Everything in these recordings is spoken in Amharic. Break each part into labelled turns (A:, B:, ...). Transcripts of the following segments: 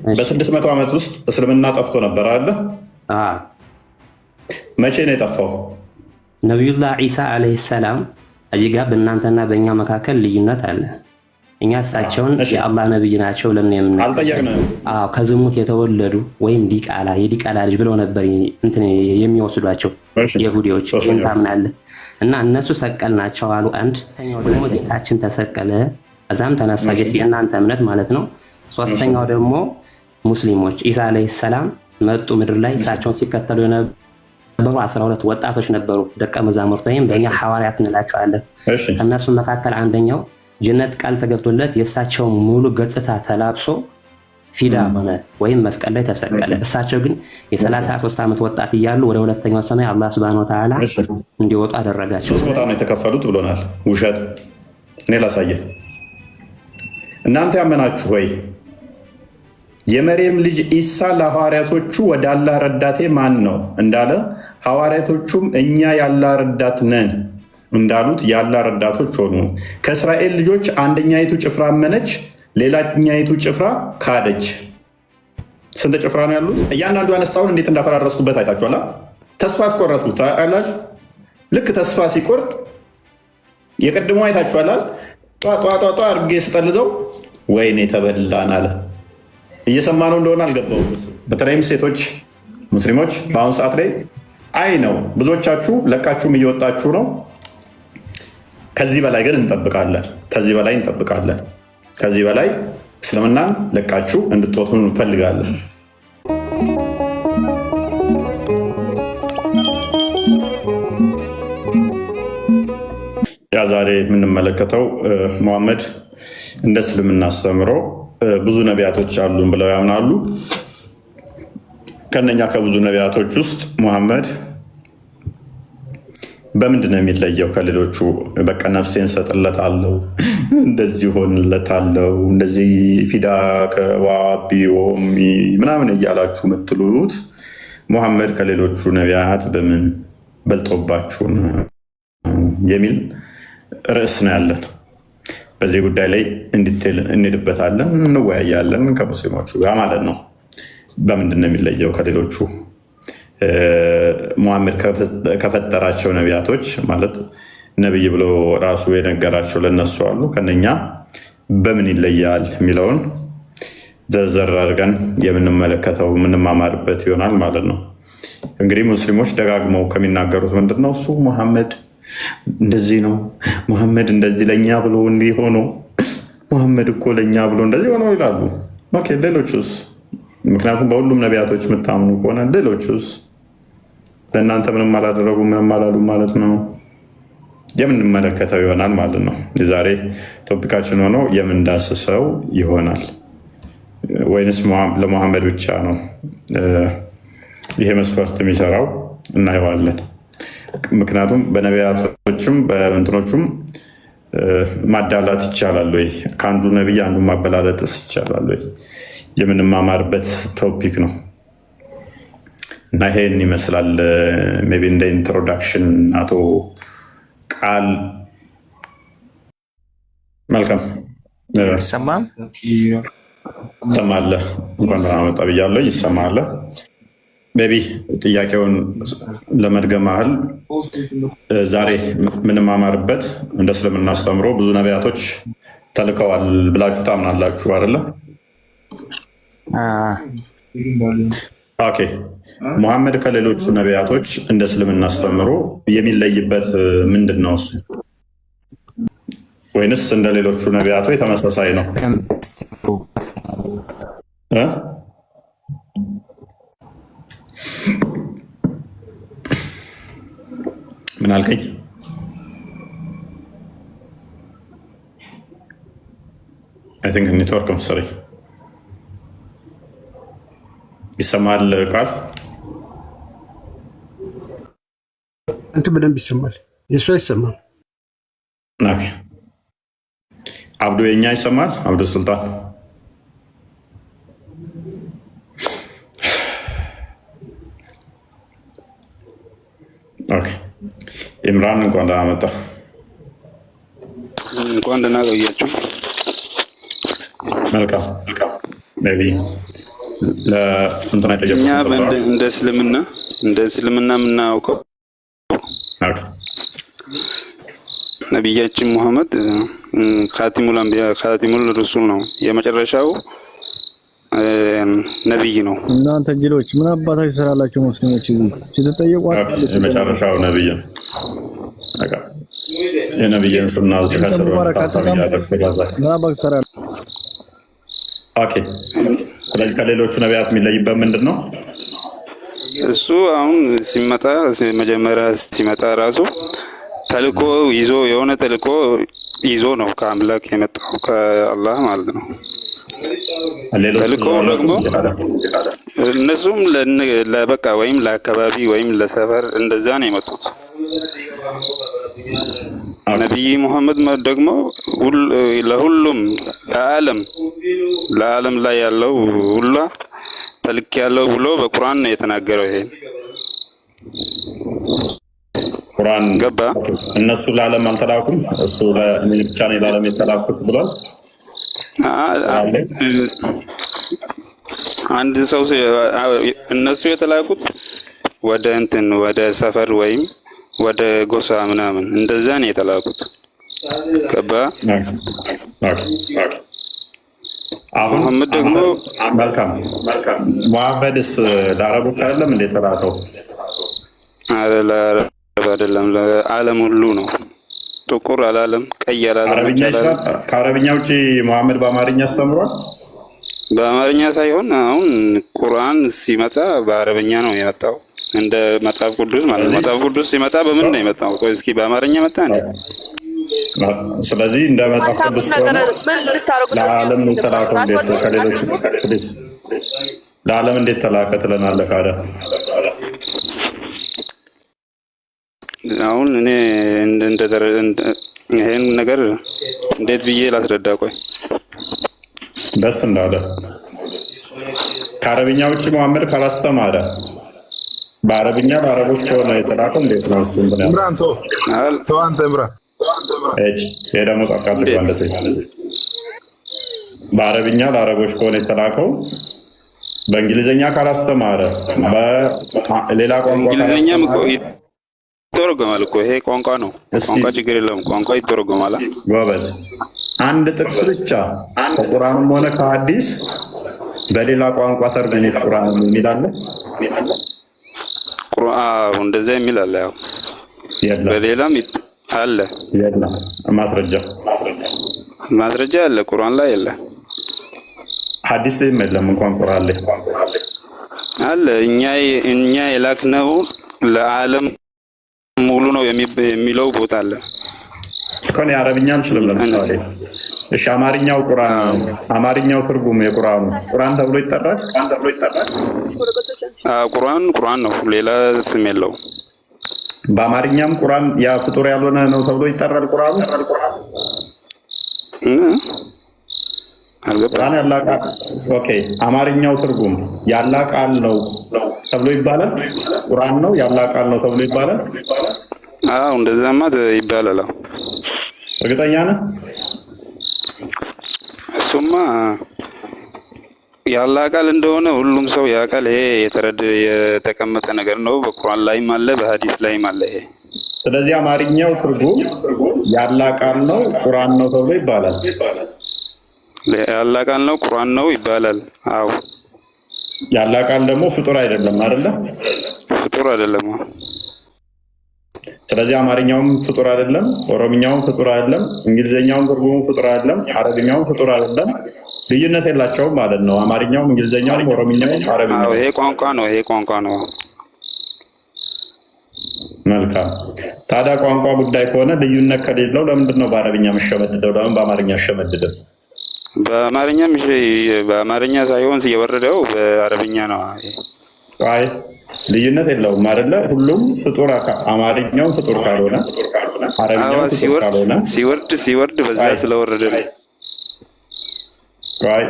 A: በ600 ዓመት ውስጥ እስልምና ጠፍቶ ነበር አለ። መቼ ነው የጠፋው?
B: ነቢዩላህ ዒሳ ዓለይሂ ሰላም እዚህ ጋር በእናንተና በእኛ መካከል ልዩነት አለ። እኛ እሳቸውን የአላህ ነብይ ናቸው ለምን
A: አልጠየቅንም።
B: ከዝሙት የተወለዱ ወይም ዲቃላ የዲቃላ ልጅ ብለው ነበር እንትን የሚወስዷቸው ይሁዲዎች። ታምናለህ? እና እነሱ ሰቀል ናቸው አሉ። አንድ ደግሞ ጌታችን ተሰቀለ እዛም ተነሳ። የእናንተ እምነት ማለት ነው። ሶስተኛው ደግሞ ሙስሊሞች ኢሳ ዓለይሂ ሰላም መጡ ምድር ላይ እሳቸውን ሲከተሉ የነበሩ 12 ወጣቶች ነበሩ፣ ደቀ መዛሙርት ወይም በእኛ ሐዋርያት እንላቸዋለን። ከእነሱ መካከል አንደኛው ጀነት ቃል ተገብቶለት የእሳቸው ሙሉ ገጽታ ተላብሶ ፊዳ ሆነ ወይም መስቀል ላይ ተሰቀለ። እሳቸው ግን የ33 ዓመት ወጣት እያሉ ወደ ሁለተኛው ሰማይ አላህ ሱብሃነሁ ወተዓላ እንዲወጡ አደረጋቸው።
A: 3 ቦታ ነው የተከፈሉት ብሎናል። ውሸት። እኔ ላሳየ። እናንተ ያመናችሁ ወይ የመርየም ልጅ ኢሳ ለሐዋርያቶቹ ወደ አላህ ረዳቴ ማን ነው እንዳለ ሐዋርያቶቹም እኛ የአላህ ረዳት ነን እንዳሉት የአላህ ረዳቶች ሆኑ። ከእስራኤል ልጆች አንደኛይቱ ጭፍራ አመነች፣ ሌላኛይቱ ጭፍራ ካደች። ስንት ጭፍራ ነው ያሉት? እያንዳንዱ ያነሳውን እንዴት እንዳፈራረስኩበት አይታችኋላ። ተስፋ አስቆረጡት አላችሁ። ልክ ተስፋ ሲቆርጥ የቀድሞ አይታችኋላል። ጧጧጧ አድርጌ ስጠልዘው ወይኔ ተበላን አለ። እየሰማነው እንደሆነ አልገባውም እሱ። በተለይም ሴቶች ሙስሊሞች በአሁኑ ሰዓት ላይ አይ ነው ብዙዎቻችሁ ለቃችሁም እየወጣችሁ ነው። ከዚህ በላይ ግን እንጠብቃለን። ከዚህ በላይ እንጠብቃለን። ከዚህ በላይ እስልምናን ለቃችሁ እንድትወጡ እንፈልጋለን። ያ ዛሬ የምንመለከተው ሙሐመድ እንደ እስልምና አስተምሮ ብዙ ነቢያቶች አሉን ብለው ያምናሉ። ከነኛ ከብዙ ነቢያቶች ውስጥ ሙሐመድ በምንድን ነው የሚለየው ከሌሎቹ? በቃ ነፍሴን ሰጥለታለሁ፣ እንደዚህ ሆንለታለሁ፣ እንደዚህ ፊዳ ከዋቢዮ ምናምን እያላችሁ የምትሉት ሙሐመድ ከሌሎቹ ነቢያት በምን በልጦባችሁ ነው የሚል ርዕስ ነው ያለን። በዚህ ጉዳይ ላይ እንዲቴል እንሄድበታለን፣ እንወያያለን ከሙስሊሞቹ ጋር ማለት ነው። በምንድን ነው የሚለየው ከሌሎቹ? ሙሐመድ ከፈጠራቸው ነቢያቶች ማለት ነቢይ ብሎ ራሱ የነገራቸው ለነሱ አሉ። ከነኛ በምን ይለያል የሚለውን ዘርዘር አድርገን የምንመለከተው የምንማማርበት ይሆናል ማለት ነው። እንግዲህ ሙስሊሞች ደጋግመው ከሚናገሩት ምንድን ነው እሱ ሙሐመድ እንደዚህ ነው፣ ሙሐመድ እንደዚህ ለእኛ ብሎ እንዲህ ሆኖ፣ ሙሐመድ እኮ ለእኛ ብሎ እንደዚህ ሆኖ ይላሉ። ሌሎቹስ? ምክንያቱም በሁሉም ነቢያቶች የምታምኑ ከሆነ ሌሎቹስ ለእናንተ ምንም አላደረጉ ምንም አላሉ ማለት ነው። የምንመለከተው ይሆናል ማለት ነው። የዛሬ ቶፒካችን ሆኖ የምንዳስሰው ይሆናል። ወይንስ ለሙሐመድ ብቻ ነው ይሄ መስፈርት የሚሰራው? እናየዋለን። ምክንያቱም በነቢያቶችም በእንትኖቹም ማዳላት ይቻላል ወይ? ከአንዱ ነቢይ አንዱ ማበላለጥስ ይቻላል ወይ? የምንማማርበት ቶፒክ ነው እና ይሄን ይመስላል። ሜይ ቢ እንደ ኢንትሮዳክሽን አቶ ቃል መልካም
C: ይሰማል።
A: ይሰማለህ? እንኳን ደህና መጣ ብያለሁ። ይሰማለህ? ቤቢ ጥያቄውን ለመድገም ያህል ዛሬ ምንማማርበት እንደ እስልምና አስተምሮ ብዙ ነቢያቶች ተልከዋል ብላችሁ ታምናላችሁ አይደለ? ኦኬ። ሙሐመድ ከሌሎቹ ነቢያቶች እንደ እስልምና አስተምሮ የሚለይበት ምንድን ነው እሱ? ወይንስ እንደ ሌሎቹ ነቢያቶች ተመሳሳይ ነው? ምን አልከኝ? አይ ቲንክ ኔትወርክ መሰለኝ። ይሰማል ቃል?
D: አንተ በደንብ ይሰማል። የእሱ አይሰማም።
A: ኦኬ። አብዱ የኛ ይሰማል? አብዱ ሱልጣን ኦኬ። ኢምራን እንኳን ደህና መጣ።
E: እንኳን ደህና ቆያችሁ።
A: መልካም ሜይ ቢ ለእንትና
C: እኛ እንደ እስልምና የምናውቀው ነቢያችን ሙሐመድ ካቲሙል አንቢያ ካቲሙል ሩሱል ነው፣ የመጨረሻው ነብይ ነው።
E: እናንተ ጅሎች ምን አባታችሁ ትሰራላችሁ? ሙስሊሞች ሲተጠየቁ
A: የመጨረሻው ነብይ ነው። የነብይን ሱና ከሰሩ ኦኬ። ስለዚህ ከሌሎቹ ነቢያት የሚለይበት ምንድን ነው?
C: እሱ አሁን ሲመጣ መጀመሪያ ሲመጣ ራሱ ተልኮ ይዞ የሆነ ተልኮ ይዞ ነው ከአምላክ የመጣው ከአላህ ማለት ነው። ተልኮ ደግሞ እነሱም ለበቃ ወይም ለአካባቢ ወይም ለሰፈር እንደዛ ነው የመጡት። ነቢይ ሙሐመድ ደግሞ ለሁሉም ለዓለም ላይ ያለው ሁላ ተልክ ያለው ብሎ በቁርአን ነው የተናገረው። ይሄን
A: ቁርአን
C: ገባ።
A: እነሱ ለዓለም አልተላኩም፣ እሱ ለእኔ ብቻ ነው ለዓለም የተላኩት ብሏል። አንድ ሰው እነሱ የተላኩት ወደ እንትን ወደ ሰፈር ወይም ወደ ጎሳ ምናምን እንደዛ ነው የተላኩት። ገባ። ሙሐመድ ደግሞ መልካም ሙሐመድስ ለአረቦች አይደለም እንዴ የተላከው?
C: አረ ለአረብ አይደለም፣ ለዓለም ሁሉ ነው። ጥቁር አላለም፣ ቀይ አላለም።
A: ከአረብኛ ውጪ ሙሐመድ በአማርኛ አስተምሯል።
C: በአማርኛ ሳይሆን አሁን ቁርአን ሲመጣ በአረብኛ ነው የመጣው፣ እንደ መጽሐፍ ቅዱስ ማለት ነው። መጽሐፍ ቅዱስ ሲመጣ በምን ነው የመጣው? ቆይ እስኪ በአማርኛ መጣ እንዴ?
A: ስለዚህ እንደ መጽሐፍ ቅዱስ ለዓለም የተላከው እንዴት ነው? ከሌሎች ለዓለም እንዴት ተላከ ትለናለህ? ካደ
C: አሁን እኔ ይሄን ነገር እንዴት ብዬ ላስረዳ? ቆይ
A: ደስ እንዳለ ከአረብኛ ውጭ መሐመድ ካላስተማረ በአረብኛ ለአረቦች ከሆነ የተላከው እንዴት ነው? እሱ
F: ኢምራን ተው አንተ ኢምራን
A: ይሄ ደግሞ ጠቃሚ በአረብኛ ለአረቦች ከሆነ የተላከው በእንግሊዝኛ ካላስተማረ በሌላ ቋንቋ
C: እንግሊዝኛም ይተረጎማል እኮ ይሄ ቋንቋ ነው። ቋንቋ ችግር የለውም፣ ቋንቋ ይተረጎማል።
A: ጎበዝ። አንድ ጥቅስ ብቻ ከቁርአንም ሆነ ከሐዲስ በሌላ ቋንቋ ተርጉም ቁርአን የሚላለ
C: ቁርአን እንደዛ የሚል አለ። ያው በሌላም አለ።
A: የለም ማስረጃ
C: አለ፣ ቁርአን ላይ አለ።
A: ሐዲስ ላይ የለም እንኳን ቁርአን ላይ
C: አለ። እኛ የላክነው ለዓለም ሙሉ ነው የሚለው ቦታ አለ።
A: ከኔ አረብኛ አልችልም። ለምሳሌ እሺ፣ አማርኛው ትርጉም ቁርአን ተብሎ ይጠራል። ቁርአን
C: ነው፣ ሌላ ስም የለውም።
A: በአማርኛም ቁርአን ያ ፍጡር ያልሆነ ነው ተብሎ ይጠራል። ቁርአን ቁርአን ያላ ቃል ኦኬ። አማርኛው ትርጉም ያላ ቃል ነው ተብሎ ይባላል። ቁርአን ነው ያላ ቃል ነው ተብሎ ይባላል።
C: አዎ እንደዛማ ይባላል።
A: እርግጠኛ ነህ?
C: እሱማ ያላ ቃል እንደሆነ ሁሉም ሰው ያውቃል። ይሄ የተቀመጠ ነገር ነው። በቁርአን ላይም አለ፣ በሐዲስ ላይም አለ ይሄ።
A: ስለዚህ አማርኛው ትርጉም ያላ ቃል ነው ቁርአን ነው ተብሎ ይባላል።
C: ያላ ቃል ነው ቁርአን ነው ይባላል። አዎ
A: ያላ ቃል ደግሞ ፍጡር አይደለም አይደለ?
C: ፍጡር አይደለም።
A: ስለዚህ አማርኛውም ፍጡር አይደለም፣ ኦሮምኛውም ፍጡር አይደለም፣ እንግሊዘኛውም ትርጉሙ ፍጡር አይደለም፣ አረብኛውም ፍጡር አይደለም። ልዩነት የላቸውም ማለት ነው። አማርኛውም እንግሊዘኛውም ኦሮምኛውም አረብኛውም
C: ይሄ ቋንቋ ነው።
A: መልካም። ታዲያ ቋንቋ ጉዳይ ከሆነ ልዩነት ከሌለው ለምንድን ነው በአረብኛ የምሸመድደው? ለምን በአማርኛ አሸመድደው?
C: በአማርኛ ሳይሆን የወረደው በአረብኛ ነው።
A: አይ ልዩነት የለውም አይደለ? ሁሉም ፍጡር አማርኛውም ፍጡር ካልሆነ አረብኛው ፍጡር ካልሆነ
C: ሲወርድ በዛ ስለወረደ ነው።
A: አይ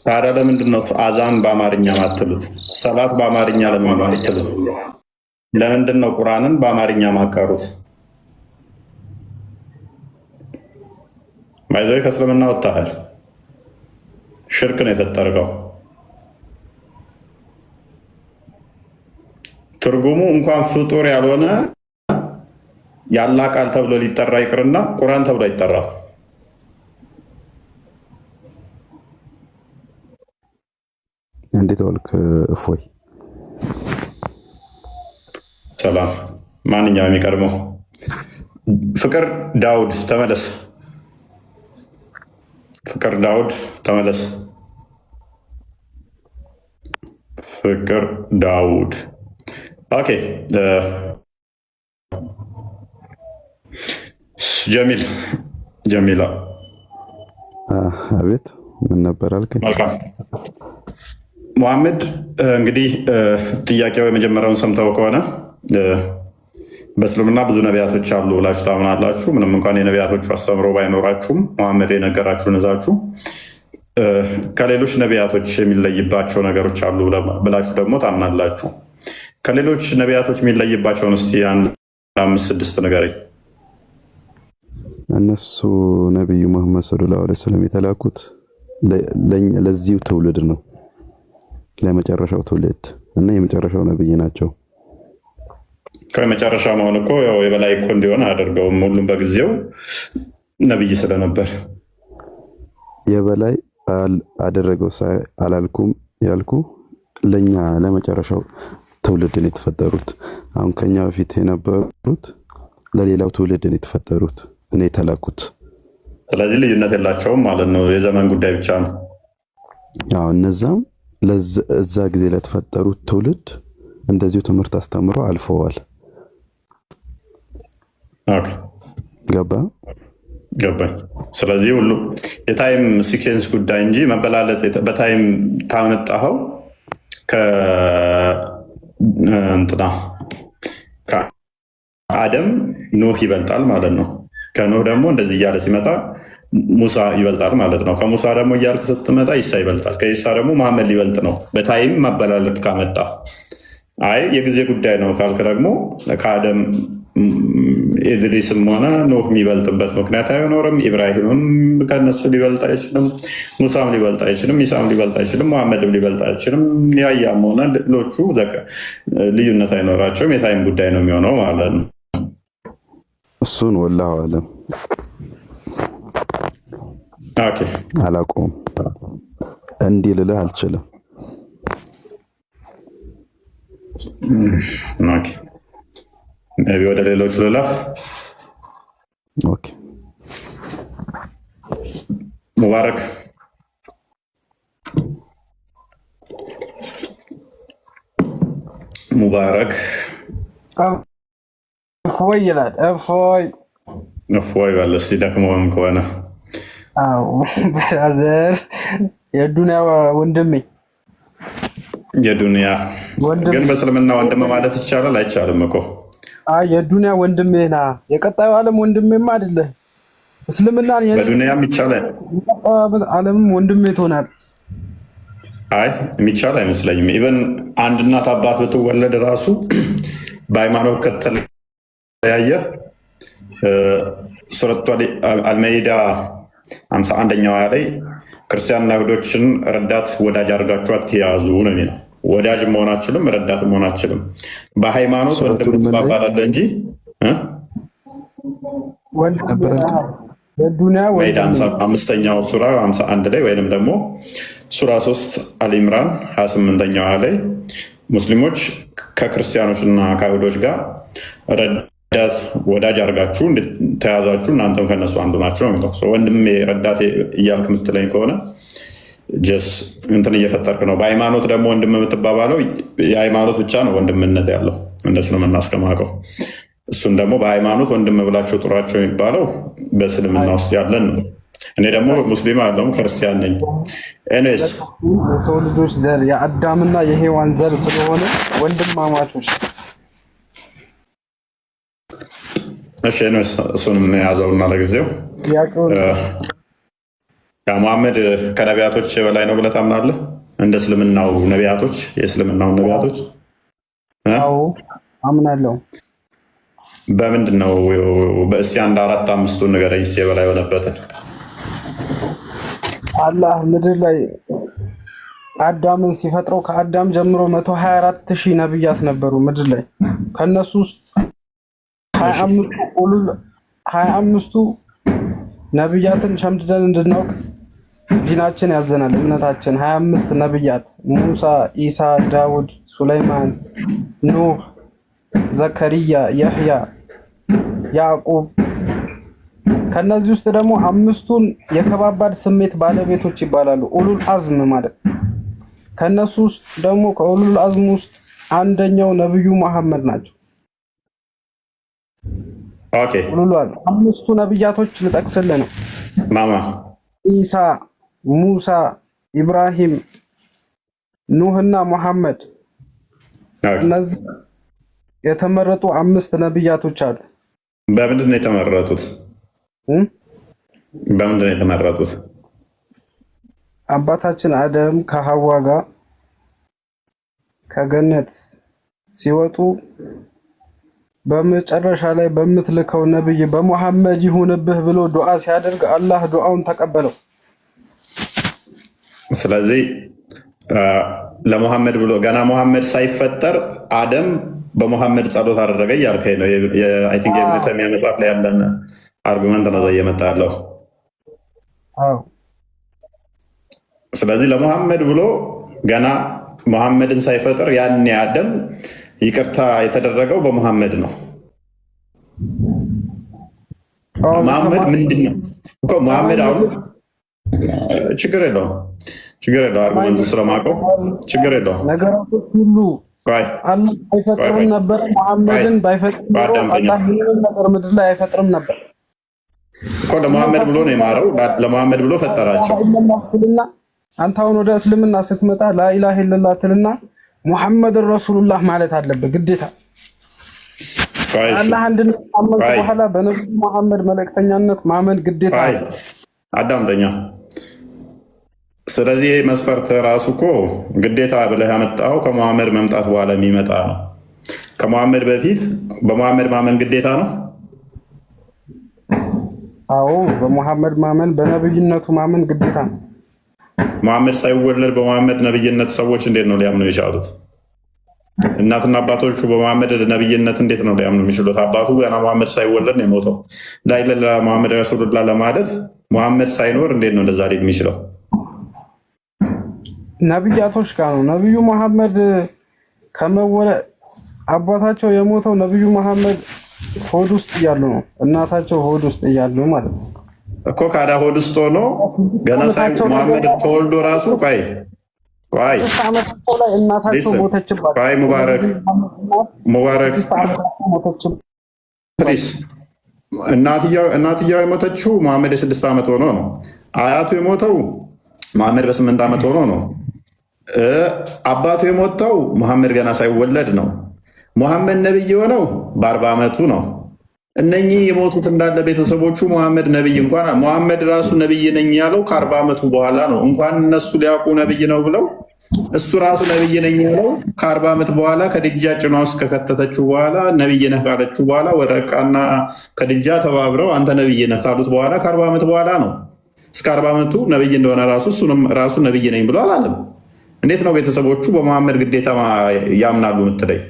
A: ታዲያ ለምንድን ነው አዛን በአማርኛ ማትሉት? ሰላት በአማርኛ ለምን ማትሉት? ለምንድን ነው ቁርአንን በአማርኛ ማቀሩት? ማይዘይ ከእስልምና ወጥተሃል። ሽርክ ነው የፈጠርከው። ትርጉሙ እንኳን ፍጡር ያልሆነ የአላህ ቃል ተብሎ ሊጠራ ይቅርና ቁርአን ተብሎ አይጠራም።
G: እንዴት ዋልክ እፎይ?
A: ሰላም። ማንኛው የሚቀድመው? ፍቅር ዳውድ ተመለስ። ፍቅር ዳውድ ተመለስ። ፍቅር ዳውድ ኦኬ። ጀሚላ
G: አቤት። ምን ነበር አልከኝ?
A: መልካም ሙሐመድ፣ እንግዲህ ጥያቄው የመጀመሪያውን ሰምተው ከሆነ በእስልምና ብዙ ነቢያቶች አሉ ብላችሁ ታምናላችሁ። ምንም እንኳን የነቢያቶቹ አስተምሮ ባይኖራችሁም ሙሐመድ የነገራችሁን እዛችሁ ከሌሎች ነቢያቶች የሚለይባቸው ነገሮች አሉ ብላችሁ ደግሞ ታምናላችሁ። ከሌሎች ነቢያቶች የሚለይባቸውን እስኪ አንድ 5-6 ንገረኝ።
G: እነሱ ነቢዩ መሐመድ ሰለላሁ ዐለይሂ ወሰለም የተላኩት ለዚሁ ትውልድ ነው፣ ለመጨረሻው ትውልድ እና የመጨረሻው ነብይ ናቸው።
A: ከመጨረሻ መሆን እኮ ያው የበላይ እኮ እንዲሆን አያደርገውም። ሁሉም በጊዜው ነብይ ስለነበር
G: የበላይ አደረገው አላልኩም ያልኩ ለኛ ለመጨረሻው ትውልድን የተፈጠሩት። አሁን ከኛ በፊት የነበሩት ለሌላው ትውልድን የተፈጠሩት እኔ የተላኩት።
A: ስለዚህ ልዩነት የላቸውም ማለት ነው፣ የዘመን ጉዳይ ብቻ ነው።
G: አዎ እነዛም ለዛ ጊዜ ለተፈጠሩት ትውልድ እንደዚሁ ትምህርት አስተምረው አልፈዋል።
A: ኦኬ
G: ገባኝ።
A: ስለዚህ ሁሉ የታይም ሲኬንስ ጉዳይ እንጂ መበላለጥ በታይም ታመጣኸው ከእንትና ከአደም ኖህ ይበልጣል ማለት ነው። ከኖህ ደግሞ እንደዚህ እያለ ሲመጣ ሙሳ ይበልጣል ማለት ነው። ከሙሳ ደግሞ እያልክ ስትመጣ ኢሳ ይበልጣል። ከኢሳ ደግሞ መሐመድ ሊበልጥ ነው። በታይም መበላለጥ ካመጣ አይ የጊዜ ጉዳይ ነው ካልክ ደግሞ ከአደም ኢድሪስም ሆነ ኖህ የሚበልጥበት ምክንያት አይኖርም። ኢብራሂምም ከነሱ ሊበልጥ አይችልም። ሙሳም ሊበልጥ አይችልም። ኢሳም ሊበልጥ አይችልም። መሐመድም ሊበልጥ አይችልም። ያያም ሆነ ሌሎቹ ልዩነት አይኖራቸውም። የታይም ጉዳይ ነው የሚሆነው ማለት ነው።
G: እሱን ወላሂ አለም አላውቀውም፣ እንዲህ ልልህ አልችልም።
A: ወደ ሌሎች ልለፍ። ሙባረክ
H: እፎይ ይላል።
A: እፎይ በል እስኪ ደክሞህም ከሆነ
H: ብራዘር የዱንያ ወንድሜ
A: የዱንያ ግን በእስልምና ወንድም ማለት ይቻላል አይቻልም እኮ?
H: የዱንያ ወንድሜ ና የቀጣዩ ዓለም ወንድሜማ አይደለ? እስልምና
A: በዱንያም ይቻላል፣
H: ዓለምም ወንድሜ ትሆናል።
A: አይ የሚቻል አይመስለኝም። ኢቨን አንድ እናት አባት ብትወለድ ራሱ በሃይማኖት ከተለያየ ሱረቱ አልመይዳ 51ኛው ላይ ክርስቲያንና አይሁዶችን ረዳት ወዳጅ አድርጋችሁ አትያዙ ነው የሚለው። ወዳጅ መሆን አችልም፣ ረዳት መሆን አችልም። በሃይማኖት ወንድም ትባባላለህ እንጂ
H: ሜዳ
A: 5ኛው ሱራ 51 ላይ ወይንም ደግሞ ሱራ 3 አልኢምራን 28ኛው ላይ ሙስሊሞች ከክርስቲያኖች እና ከአይሁዶች ጋር ረዳት ወዳጅ አድርጋችሁ ተያዛችሁ እናንተም ከነሱ አንዱ ናቸው ነው የሚለው። ወንድሜ ረዳት እያልክ የምትለኝ ከሆነ ጀስ እንትን እየፈጠርክ ነው። በሃይማኖት ደግሞ ወንድም የምትባባለው የሃይማኖት ብቻ ነው ወንድምነት ያለው እንደ እስልምና እስከማውቀው። እሱን ደግሞ በሃይማኖት ወንድም ብላቸው ጥሯቸው የሚባለው በእስልምና ውስጥ ያለን ነው። እኔ ደግሞ ሙስሊም አለውም ክርስቲያን ነኝ። ኤኒዌይስ
H: የሰው ልጆች ዘር የአዳምና የሔዋን ዘር ስለሆነ ወንድማማቾች።
A: እሺ ኤኒዌይስ እሱንም የያዘውና ለጊዜው መሐመድ ከነቢያቶች በላይ ነው ብለህ ታምናለህ? እንደ እስልምናው ነቢያቶች የእስልምናው ነቢያቶች
H: አምናለሁ።
A: በምንድን ነው? በእስቲ አንድ 4-5ቱን ንገረኝ የበላይ የሆነበትን።
H: አላህ ምድር ላይ አዳምን ሲፈጥረው ከአዳም ጀምሮ 124,000 ነብያት ነበሩ ምድር ላይ። ከነሱ ውስጥ 25ቱ ነብያትን ሸምድደን እንድናውቅ ዲናችን ያዘናል። እምነታችን 25 ነብያት ሙሳ፣ ኢሳ፣ ዳውድ፣ ሱለይማን፣ ኑህ፣ ዘከሪያ፣ ያህያ፣ ያዕቁብ። ከነዚህ ውስጥ ደግሞ 5ቱን የከባባድ ስሜት ባለቤቶች ይባላሉ፣ ኡሉል አዝም ማለት። ከነሱ ውስጥ ደግሞ ከኡሉል አዝም ውስጥ አንደኛው ነብዩ መሐመድ ናቸው።
A: ኦኬ፣
H: ኡሉል አዝም 5ቱ ነብያቶች ልጠቅስልህ ነው።
A: ማማ
H: ኢሳ፣ ሙሳ፣ ኢብራሂም፣ ኑህና መሐመድ። እነዚህ የተመረጡ 5 ነብያቶች አሉ።
A: በምንድን ነው የተመረጡት? በምንድን ነው የተመረጡት?
H: አባታችን አደም ከሐዋ ጋር ከገነት ሲወጡ በመጨረሻ ላይ በምትልከው ነብይ በመሐመድ ይሁንብህ ብሎ ዱዓ ሲያደርግ አላህ ዱዓውን ተቀበለው።
A: ስለዚህ ለሙሐመድ ብሎ ገና ሙሐመድ ሳይፈጠር አደም በሙሐመድ ጸሎት አደረገ እያልከኝ ነው። አይ ቲንክ የኢብኑ ተይሚያ መጽሐፍ ላይ ያለን አርጉመንት ነው እየመጣ ያለው። ስለዚህ ለሙሐመድ ብሎ ገና ሙሐመድን ሳይፈጥር ያኔ አደም ይቅርታ የተደረገው በሙሐመድ ነው። ሙሐመድ ምንድን ነው እኮ ሙሐመድ አሁን ችግር የለውም አርጉመንቱ ስለማውቀው ችግር የለውም።
H: ነገራቶች ሁሉ አላህ አይፈጥርም ነበር። ሙሐመድን ባይፈጥር አላህ ምንም ነገር ምድር ላይ አይፈጥርም ነበር
A: እኮ። ለሙሐመድ ብሎ ነው የማረው፣ ለሙሐመድ ብሎ ፈጠራቸው።
H: አንተ አሁን ወደ እስልምና ስትመጣ ላኢላሃ ኢለላህ ትልና ሙሐመድን ረሱሉላህ ማለት አለበት ግዴታ። አላህ አንድን አመንክ በኋላ በነብዩ መሐመድ መልእክተኛነት ማመን ግዴታ ነው።
A: አዳምጠኛ። ስለዚህ መስፈርት ራሱ እኮ ግዴታ ብለህ ያመጣው ከሙሐመድ መምጣት በኋላ የሚመጣ ነው። ከሙሐመድ በፊት በሙሐመድ ማመን ግዴታ ነው።
H: አዎ በሙሐመድ ማመን በነብይነቱ ማመን ግዴታ ነው።
A: ሙሐመድ ሳይወለድ በሙሐመድ ነብይነት ሰዎች እንዴት ነው ሊያምኑ የቻሉት? እናትና አባቶቹ በሙሐመድ ነብይነት እንዴት ነው ሊያምኑ የሚችሉት? አባቱ ገና ሙሐመድ ሳይወለድ ነው የሞተው። ላኢላሃ ሙሐመድ ረሱሉላህ ለማለት ሙሐመድ ሳይኖር እንዴት ነው እንደዛ ሊል የሚችለው?
H: ነብያቶች ጋር ነው። ነብዩ መሐመድ ከመወለድ አባታቸው የሞተው ነብዩ መሐመድ ሆድ ውስጥ እያሉ ነው። እናታቸው ሆድ ውስጥ እያሉ ማለት ነው
A: እኮ። ካዳ ሆድ ውስጥ ሆኖ ገና ሙሐመድ ተወልዶ ራሱ ቆይ
H: እናታቸው ሞተችባት።
A: ሙባረክ ፕሊስ። እናትየው የሞተችው ሙሐመድ የ6 ዓመት ሆኖ ነው። አያቱ የሞተው ሙሐመድ በ8 ዓመት ሆኖ ነው። አባቱ የሞተው ሙሐመድ ገና ሳይወለድ ነው። ሙሐመድ ነብይ የሆነው በ40 ዓመቱ ነው። እነኚህ የሞቱት እንዳለ ቤተሰቦቹ ሙሐመድ ነብይ እንኳን ሙሐመድ ራሱ ነብይ ነኝ ያለው ከ40 ዓመቱ በኋላ ነው። እንኳን እነሱ ሊያውቁ ነብይ ነው ብለው እሱ ራሱ ነብይ ነኝ ያለው ከ40 ዓመት በኋላ ከድጃ ጭኗ ውስጥ ከከተተችው በኋላ ነብይ ነህ ካለችው በኋላ ወረቃና ከድጃ ተባብረው አንተ ነብይ ነህ ካሉት በኋላ ከ40 ዓመት በኋላ ነው። እስከ 40 ዓመቱ ነብይ እንደሆነ ራሱ ነብይ ነኝ ብሎ አላለም። እንዴት ነው ቤተሰቦቹ በሙሐመድ ግዴታ ያምናሉ የምትለኝ?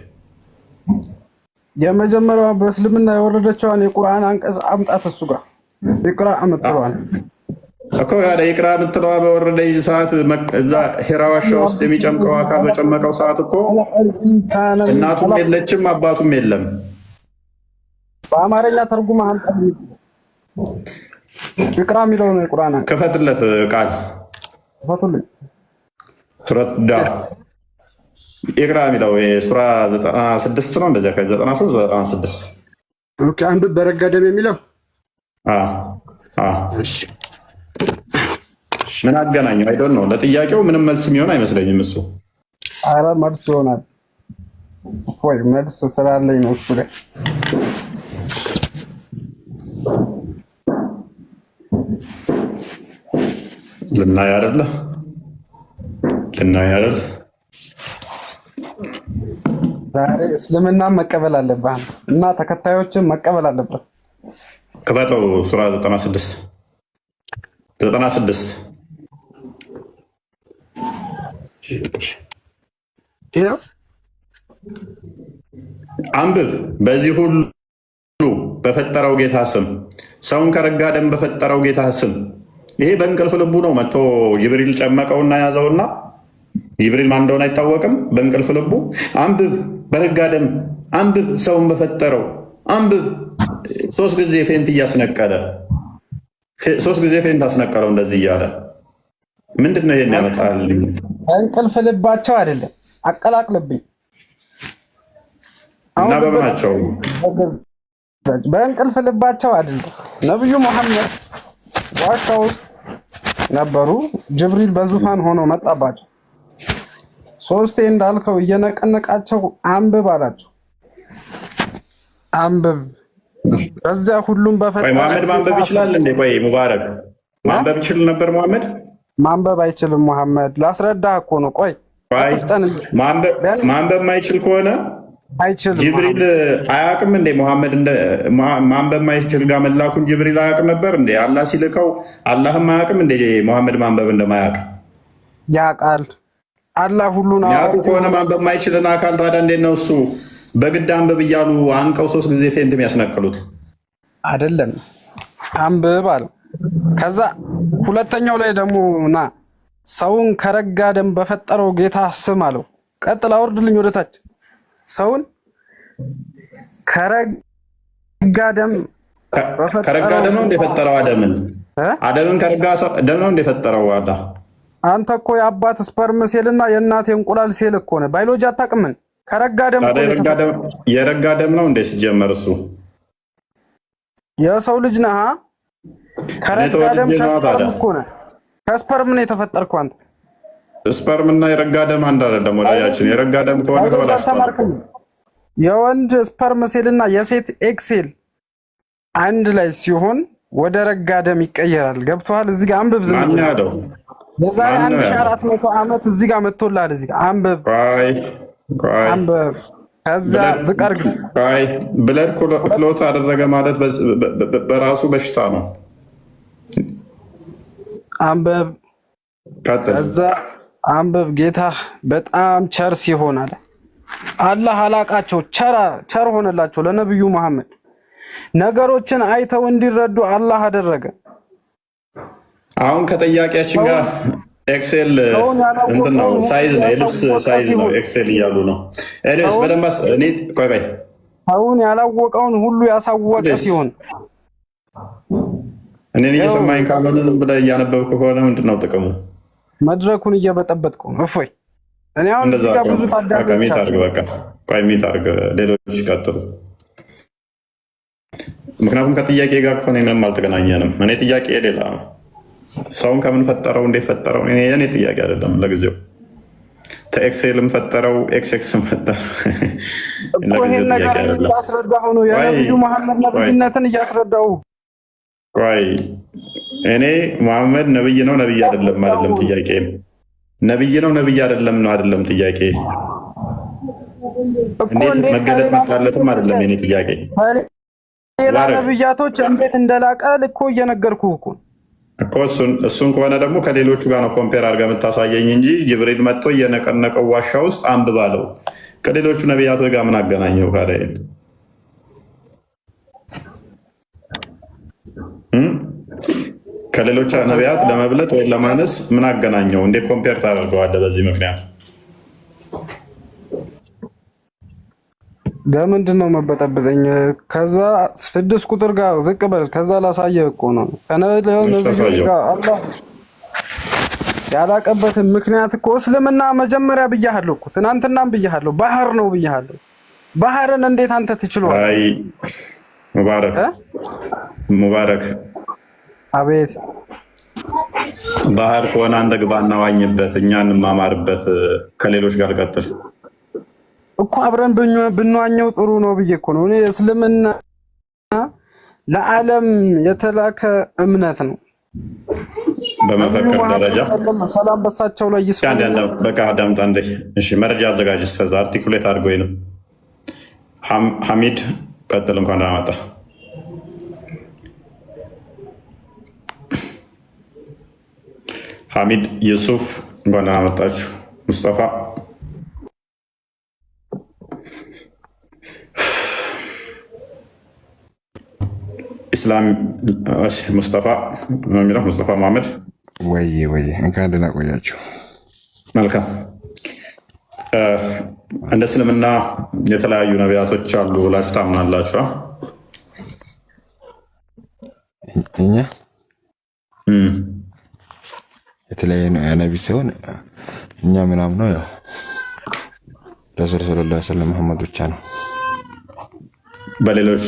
H: የመጀመሪያዋ በእስልምና የወረደችዋን የቁርአን አንቀጽ አምጣት እሱ ጋር ይቅራ የምትለዋል
A: እኮ ያለ ይቅራ የምትለዋ በወረደች ሰዓት እዛ ሂራ ዋሻ ውስጥ የሚጨምቀው አካል በጨመቀው ሰዓት እኮ እናቱም የለችም አባቱም የለም።
H: በአማርኛ ተርጉማ አምጣት። ይቅራ የሚለው ነው የቁርአን አንቀጽ።
A: ክፈትለት ቃል
H: ክፈቱልኝ።
A: ሱረት ዳር ይቅራ የሚለው ሱራ 96 ነው። እንደዚያ ከ93 96
D: ኦኬ። አንዱ በረጋ ደም የሚለው
A: እሺ፣ ምን አገናኘው? አይዶን ነው። ለጥያቄው ምንም መልስ የሚሆን አይመስለኝም እሱ።
H: ኧረ መልስ ይሆናል ወይ? መልስ ስላለኝ ነው እሱ ላይ
A: ልናይ አይደለ?
H: ዛሬ እስልምና መቀበል አለብህ እና ተከታዮችን መቀበል አለብህ።
A: ክፈተው ሱራ 96 አንብብ። በዚህ ሁሉ በፈጠረው ጌታ ስም፣ ሰውን ከረጋ ደም በፈጠረው ጌታ ስም። ይሄ በእንቅልፍ ልቡ ነው መጥቶ ጅብሪል ጨመቀውና ያዘውና፣ ጅብሪል ማን እንደሆነ አይታወቅም። በእንቅልፍ ልቡ አንብብ፣ በረጋ ደም አንብብ፣ ሰውን በፈጠረው አንብብ። 3 ጊዜ ፌንት እያስነቀለ 3 ጊዜ ፌንት አስነቀለው እንደዚህ እያለ። ምንድን ነው ይሄን ያመጣልኝ?
H: እንቅልፍ ልባቸው አይደለም አቀላቅልብኝ
A: እና በምናቸው
H: በእንቅልፍ ልባቸው አይደለም። ነብዩ መሐመድ ዋሻ ውስጥ ነበሩ። ጅብሪል በዙፋን ሆኖ መጣባቸው። 3 እንዳልከው እየነቀነቃቸው አንብብ አላቸው። አንብብ። ከዚያ ሁሉም በፈጠረ
A: መሐመድ ማንበብ ይችላል እንዴ? ቆይ ሙባረክ ማንበብ ይችል ነበር? መሐመድ
H: ማንበብ አይችልም። መሐመድ ላስረዳህ እኮ ነው። ቆይ
A: ማንበብ ማይችል ከሆነ
H: አይችልም።
A: ጅብሪል አያውቅም እንዴ? መሐመድ ማንበብ ማይችል ጋር መላኩን ጅብሪል አያውቅም ነበር እንዴ? አላህ ሲልከው አላህም አያውቅም እንዴ መሐመድ ማንበብ እንደማያውቅ?
H: ያውቃል። አላህ ሁሉን
A: ያውቁ ከሆነ ማንበብ ማይችልን አካል ታዲያ እንዴት ነው እሱ በግድ አንብብ እያሉ አንቀው 3 ጊዜ ፌንት የሚያስነቅሉት?
H: አይደለም አንብብ አለው። ከዛ ሁለተኛው ላይ ደግሞ ና ሰውን ከረጋ ደም በፈጠረው ጌታ ስም አለው። ቀጥል፣ አውርድልኝ ወደታች። ሰውን ከረጋ ደም
A: ከረጋ ደም ነው እንደፈጠረው አደምን ከረጋ ደም ነው እንደፈጠረው አላ።
H: አንተ እኮ የአባት ስፐርም ሴል እና የእናት እንቁላል ሴል እኮ ነህ። ባዮሎጂ አታውቅምን? ከረጋ ደም
A: የረጋ ደም ነው እንደ ሲጀመር እሱ
H: የሰው ልጅ ነህ። ከረጋ ደም ከስፐርም እኮ ነህ። ከስፐርም ነው የተፈጠርከው አንተ።
A: ስፐርም እና የረጋ ደም አንድ አይደለም ወዳጃችን። የረጋ ደም ከሆነ ተበላሽቷል።
H: የወንድ ስፐርም ሴል እና የሴት ኤግ ሴል አንድ ላይ ሲሆን ወደ ረጋ ደም ይቀየራል። ገብቶሃል? እዚህ ጋር አንብብ። ዝም
A: ማን ያለው?
H: የዛሬ 1400 ዓመት እዚህ ጋር መጥቶልሃል። እዚህ ጋር አንብብ። አንብብ። ከዛ ዝቀርግ
A: ብለድ ክሎት አደረገ ማለት በራሱ በሽታ ነው።
H: አንብብ። ከዛ አንብብ። ጌታ በጣም ቸር ሲሆን አለ አላህ አላቃቸው ቸር ሆነላቸው። ለነብዩ መሐመድ ነገሮችን አይተው እንዲረዱ አላህ አደረገ።
A: አሁን ከጠያቂያችን ጋር ኤክሴል እንትን ነው፣ ሳይዝ ነው፣ የልብስ ሳይዝ ነው። ኤክሴል እያሉ ነው። ኤኒዌይስ በደንብ እኔ ቆይ
H: አሁን ያላወቀውን ሁሉ ያሳወቀ ሲሆን
A: እኔን እየሰማኝ ካልሆነ ዝም ብለህ እያነበብክ ከሆነ ምንድን ነው ጥቅሙ?
H: መድረኩን እየበጠበጥኩ ነው። እፎይ እኔ አሁን እዚህ ጋር ብዙ ታዳሚዎች
A: አድርግ። በቃ ቆይ ሚት አድርግ፣ ሌሎች ይቀጥሉ። ምክንያቱም ከጥያቄ ጋር ከሆነ ምንም አልተገናኘንም። እኔ ጥያቄ ሌላ ነው። ሰውን ከምን ፈጠረው እንዴት ፈጠረው የኔ ጥያቄ አይደለም ለጊዜው። ተኤክሴልም ፈጠረው ኤክስኤክስም ፈጠረው
H: ይሄን ነገር እያስረዳሁ ነው። የነብዩ መሐመድ ነብይነትን እያስረዳሁ።
A: ቆይ እኔ መሐመድ ነብይ ነው ነብይ አይደለም አይደለም ጥያቄ። ነብይ ነው ነብይ አይደለም ነው አይደለም ጥያቄ። እንዴት መገለጥ መጣለትም አይደለም የኔ ጥያቄ።
H: ሌላ ነብያቶች እንዴት እንደላቀ እኮ እየነገርኩህ እኮ
A: እሱን ከሆነ ደግሞ ከሌሎቹ ጋር ነው ኮምፔር አድርገህ የምታሳየኝ እንጂ ጅብሪል መጥቶ እየነቀነቀው ዋሻ ውስጥ አንብብ አለው ከሌሎቹ ነቢያቶች ጋር ምን አገናኘው? ካለ ከሌሎች ነቢያት ለመብለጥ ወይ ለማነስ ምን አገናኘው? እንዴት ኮምፔር ታደርገዋለህ? በዚህ ምክንያት
H: ለምንድን ነው መበጠበጠኝ? ከዛ 6 ቁጥር ጋር ዝቅ በል። ከዛ ላሳየህ እኮ ነው ከነቢዩ ጋር አላህ ያላቀበትን ምክንያት እኮ እስልምና መጀመሪያ ብያለሁ እኮ ትናንትናም ብያለሁ። ባህር ነው ብያለሁ። ባህርን እንዴት አንተ ትችላለህ?
A: አይ ሙባረክ
H: አቤት።
A: ባህር ከሆነ አንተ ግባና ዋኝበት፣ እኛ እንማማርበት። ከሌሎች ጋር ቀጥል
H: እኮ አብረን ብንዋኘው ጥሩ ነው ብዬ እኮ ነው። እኔ እስልምና ለዓለም የተላከ እምነት ነው።
A: በመፈክር ደረጃ
H: ሰላም በሳቸው ላይ ይስፋል።
A: በቃ አዳምጣ እንደ እሺ፣ መረጃ አዘጋጅ። እስከዛ አርቲኩሌት አድርጎ ነው ሐሚድ ቀጥል። እንኳን አመጣ ሐሚድ ዩሱፍ እንኳን አመጣችሁ። ሙስጠፋ ኢስላም ሙስጠፋ ነው የሚለው ሙስጠፋ መሐመድ
I: ወይ እንኳን ደህና ቆያችሁ።
A: መልካም። እንደ እስልምና የተለያዩ ነቢያቶች አሉ ብላችሁ ታምናላችሁ?
I: እኛ የተለያየ ነቢ ሲሆን እኛ ምናምነው ያው ረሱል ሰለላሁ ዐለይሂ ወሰለም መሐመድ ብቻ ነው።
A: በሌሎች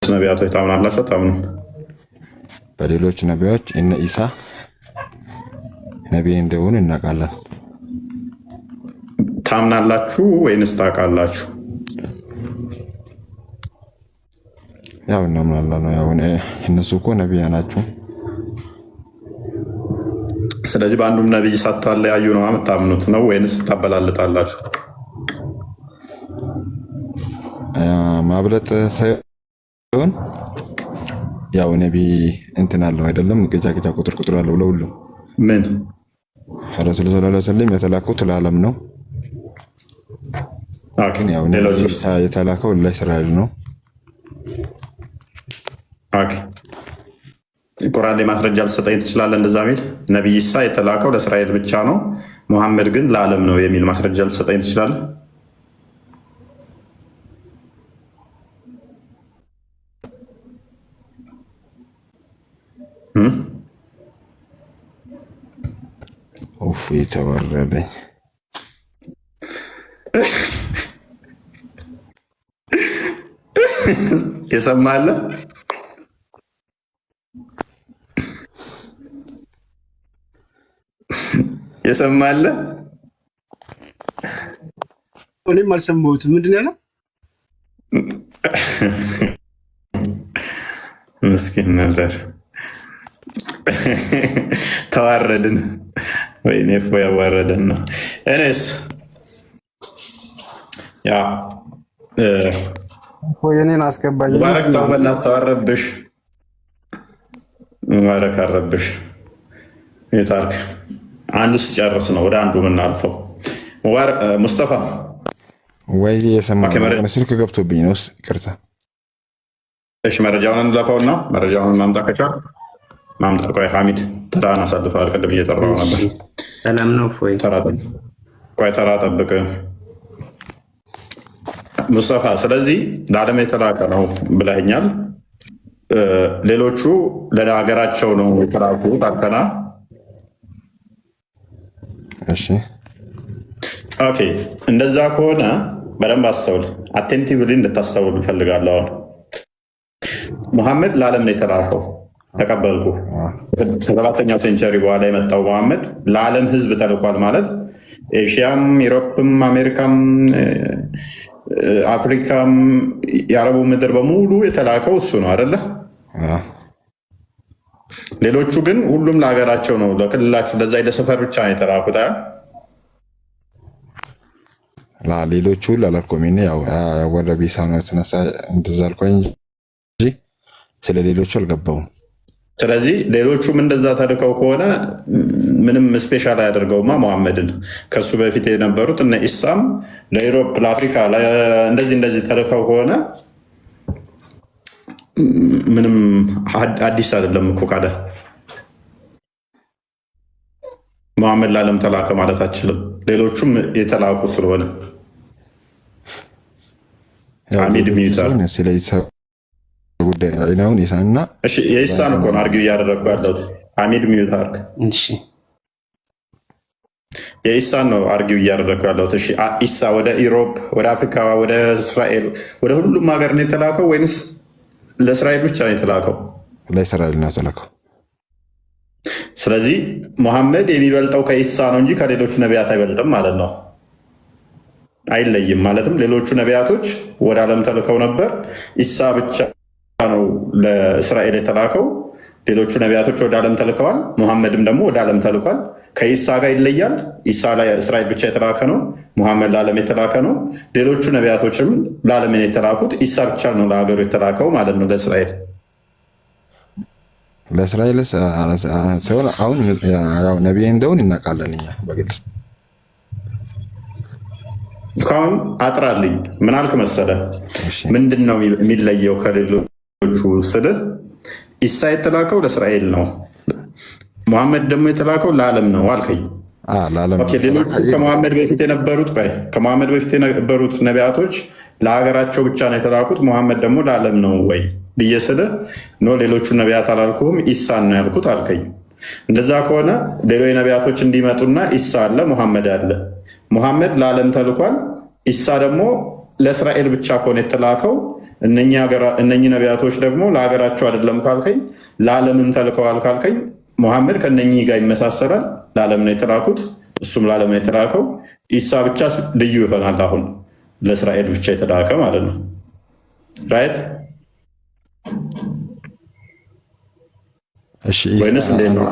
A: ነቢያቶች ታምናላችሁ? ታምኑ?
I: በሌሎች ነቢያዎች እነ ኢሳ ነቢይ እንደሆኑ እናውቃለን።
A: ታምናላችሁ ወይንስ ታውቃላችሁ?
I: ያው እናምናለን። ያው እነሱ እኮ ነቢያ ናቸው።
A: ስለዚህ በአንዱም ነቢይ ሳታለያዩ ነው የምታምኑት ነው ወይንስ ታበላልጣላችሁ?
I: ማብለጥ ሳይሆን ያው ነቢይ እንትን አለው አይደለም፣ ቅጫ ቁጥር አለው ለሁሉም።
A: ምን
I: ረሱል ሰለላሁ ዐለይሂ ወሰለም የተላኩት ለዓለም ነው። ግን ያው የተላከው ለእስራኤል ነው።
A: ቁርአን ላይ ማስረጃ ልትሰጠኝ ትችላለህ? እንደዛ ሚል ነቢይ ኢሳ የተላከው ለእስራኤል ብቻ ነው፣ ሙሐመድ ግን ለዓለም ነው የሚል ማስረጃ ልትሰጠኝ ትችላለህ?
I: ኡፍ የተወረደኝ
A: የሰማለ የሰማለ
D: እኔም አልሰማሁትም። ምንድን ነው ያለው?
A: ምስኪን ነበር። ተዋረድን። ወይኔ እፎ ያዋረደን ነው። እኔስ ያ
H: የኔን አስገባኝ።
A: ሙባረክ ተው በእናትህ ተዋረብሽ። ሙባረክ አረብሽ። የታርክ አንዱ ስጨርስ ነው ወደ አንዱ የምናልፈው። ሙስጠፋ
I: ወይ የሰማኸው ስልክ ገብቶብኝ ነው። ይቅርታ።
A: እሺ መረጃውን እንለፈውና መረጃውን ማምጣት ከቻል ማምጣት። ቆይ ሐሚድ ተራን አሳልፈዋል። ቅድም እየጠራው ነበር።
B: ሰላም ነው ፎይ
A: ቆይ ተራ ጠብቅ ሙስጠፋ። ስለዚህ ለዓለም የተላከ ነው ብለኸኛል። ሌሎቹ ለሀገራቸው ነው የተላኩት አልከና።
I: እሺ
A: ኦኬ፣ እንደዛ ከሆነ በደንብ አስተውል። አቴንቲቭሊ እንድታስተውል እፈልጋለሁ። አሁን ሙሐመድ ለዓለም ነው የተላከው፣ ተቀበልኩ። ከሰባተኛው ሴንቸሪ በኋላ የመጣው ሙሐመድ ለዓለም ህዝብ ተልኳል ማለት ኤሽያም፣ ዩሮፕም፣ አሜሪካም፣ አፍሪካም የአረቡ ምድር በሙሉ የተላከው እሱ ነው አይደለ? ሌሎቹ ግን ሁሉም ለሀገራቸው ነው፣ ለክልላቸው፣ ለዛ ለሰፈር ብቻ ነው የተላኩት።
I: ሌሎቹ ላላልኩም ያው ወደ ቢሳ ነው የተነሳ እንደዛ አልኩኝ እንጂ ስለ ሌሎቹ አልገባውም።
A: ስለዚህ ሌሎቹም እንደዛ ተልከው ከሆነ ምንም ስፔሻል አያደርገውማ ሙሐመድን። ከሱ በፊት የነበሩት እነ ኢሳም ለዩሮፕ፣ ለአፍሪካ እንደዚህ ተልከው ከሆነ ምንም አዲስ አይደለም እኮ። ካደ ሙሐመድ ለዓለም ተላከ ማለት አችልም። ሌሎቹም የተላኩ ስለሆነ ሐሚድ ሚዩታል የኢሳን እኮ ነው አርጊው እያደረግኩ ያለሁት። ሐሚድ ሚዩት አርግ። የኢሳን ነው አርጊው እያደረግኩ ያለሁት። እሺ ኢሳ ወደ ኢሮፕ፣ ወደ አፍሪካ፣ ወደ እስራኤል፣ ወደ ሁሉም ሀገር ነው የተላከው ወይንስ ለእስራኤል ብቻ ነው የተላከው?
I: ለእስራኤል ነው የተላከው።
A: ስለዚህ ሙሐመድ የሚበልጠው ከኢሳ ነው እንጂ ከሌሎቹ ነቢያት አይበልጥም ማለት ነው። አይለይም ማለትም ሌሎቹ ነቢያቶች ወደ ዓለም ተልከው ነበር። ኢሳ ብቻ ነው ለእስራኤል የተላከው። ሌሎቹ ነቢያቶች ወደ ዓለም ተልከዋል። ሙሐመድም ደግሞ ወደ ዓለም ተልኳል። ከኢሳ ጋር ይለያል። ኢሳ ለእስራኤል ብቻ የተላከ ነው። ሙሐመድ ለዓለም የተላከ ነው። ሌሎቹ ነቢያቶችም ለዓለም የተላኩት፣ ኢሳ ብቻ ነው ለሀገሩ የተላከው ማለት ነው።
I: ለእስራኤል ሲሆን አሁን ነቢይ እንደሆን እናውቃለን እኛ በግልጽ
A: እስካሁን አጥራልኝ። ምን አልክ መሰለ? ምንድን ነው የሚለየው ከሌሎቹ ስልህ፣ ኢሳ የተላከው ለእስራኤል ነው፣ ሙሐመድ ደግሞ የተላከው ለዓለም ነው አልከኝ። ሌሎቹ ከመሐመድ በፊት የነበሩት ነቢያቶች ለሀገራቸው ብቻ ነው የተላኩት፣ መሐመድ ደግሞ ለዓለም ነው ወይ ብዬ ስልህ ኖ ሌሎቹ ነቢያት አላልኩም ኢሳን ነው ያልኩት አልከኝ። እንደዛ ከሆነ ሌሎች ነቢያቶች እንዲመጡና ኢሳ አለ መሐመድ አለ። ሙሐመድ ለዓለም ተልኳል። ኢሳ ደግሞ ለእስራኤል ብቻ ከሆነ የተላከው እነኚህ ነቢያቶች ደግሞ ለሀገራቸው አይደለም ካልከኝ፣ ለዓለምም ተልከዋል ካልከኝ፣ ሙሐመድ ከነኚህ ጋር ይመሳሰላል። ለዓለም ነው የተላኩት፣ እሱም ለዓለም ነው የተላከው። ኢሳ ብቻ ልዩ ይሆናል። አሁን ለእስራኤል ብቻ የተላከ ማለት ነው። ራይት ወይንስ እንዴት ነው?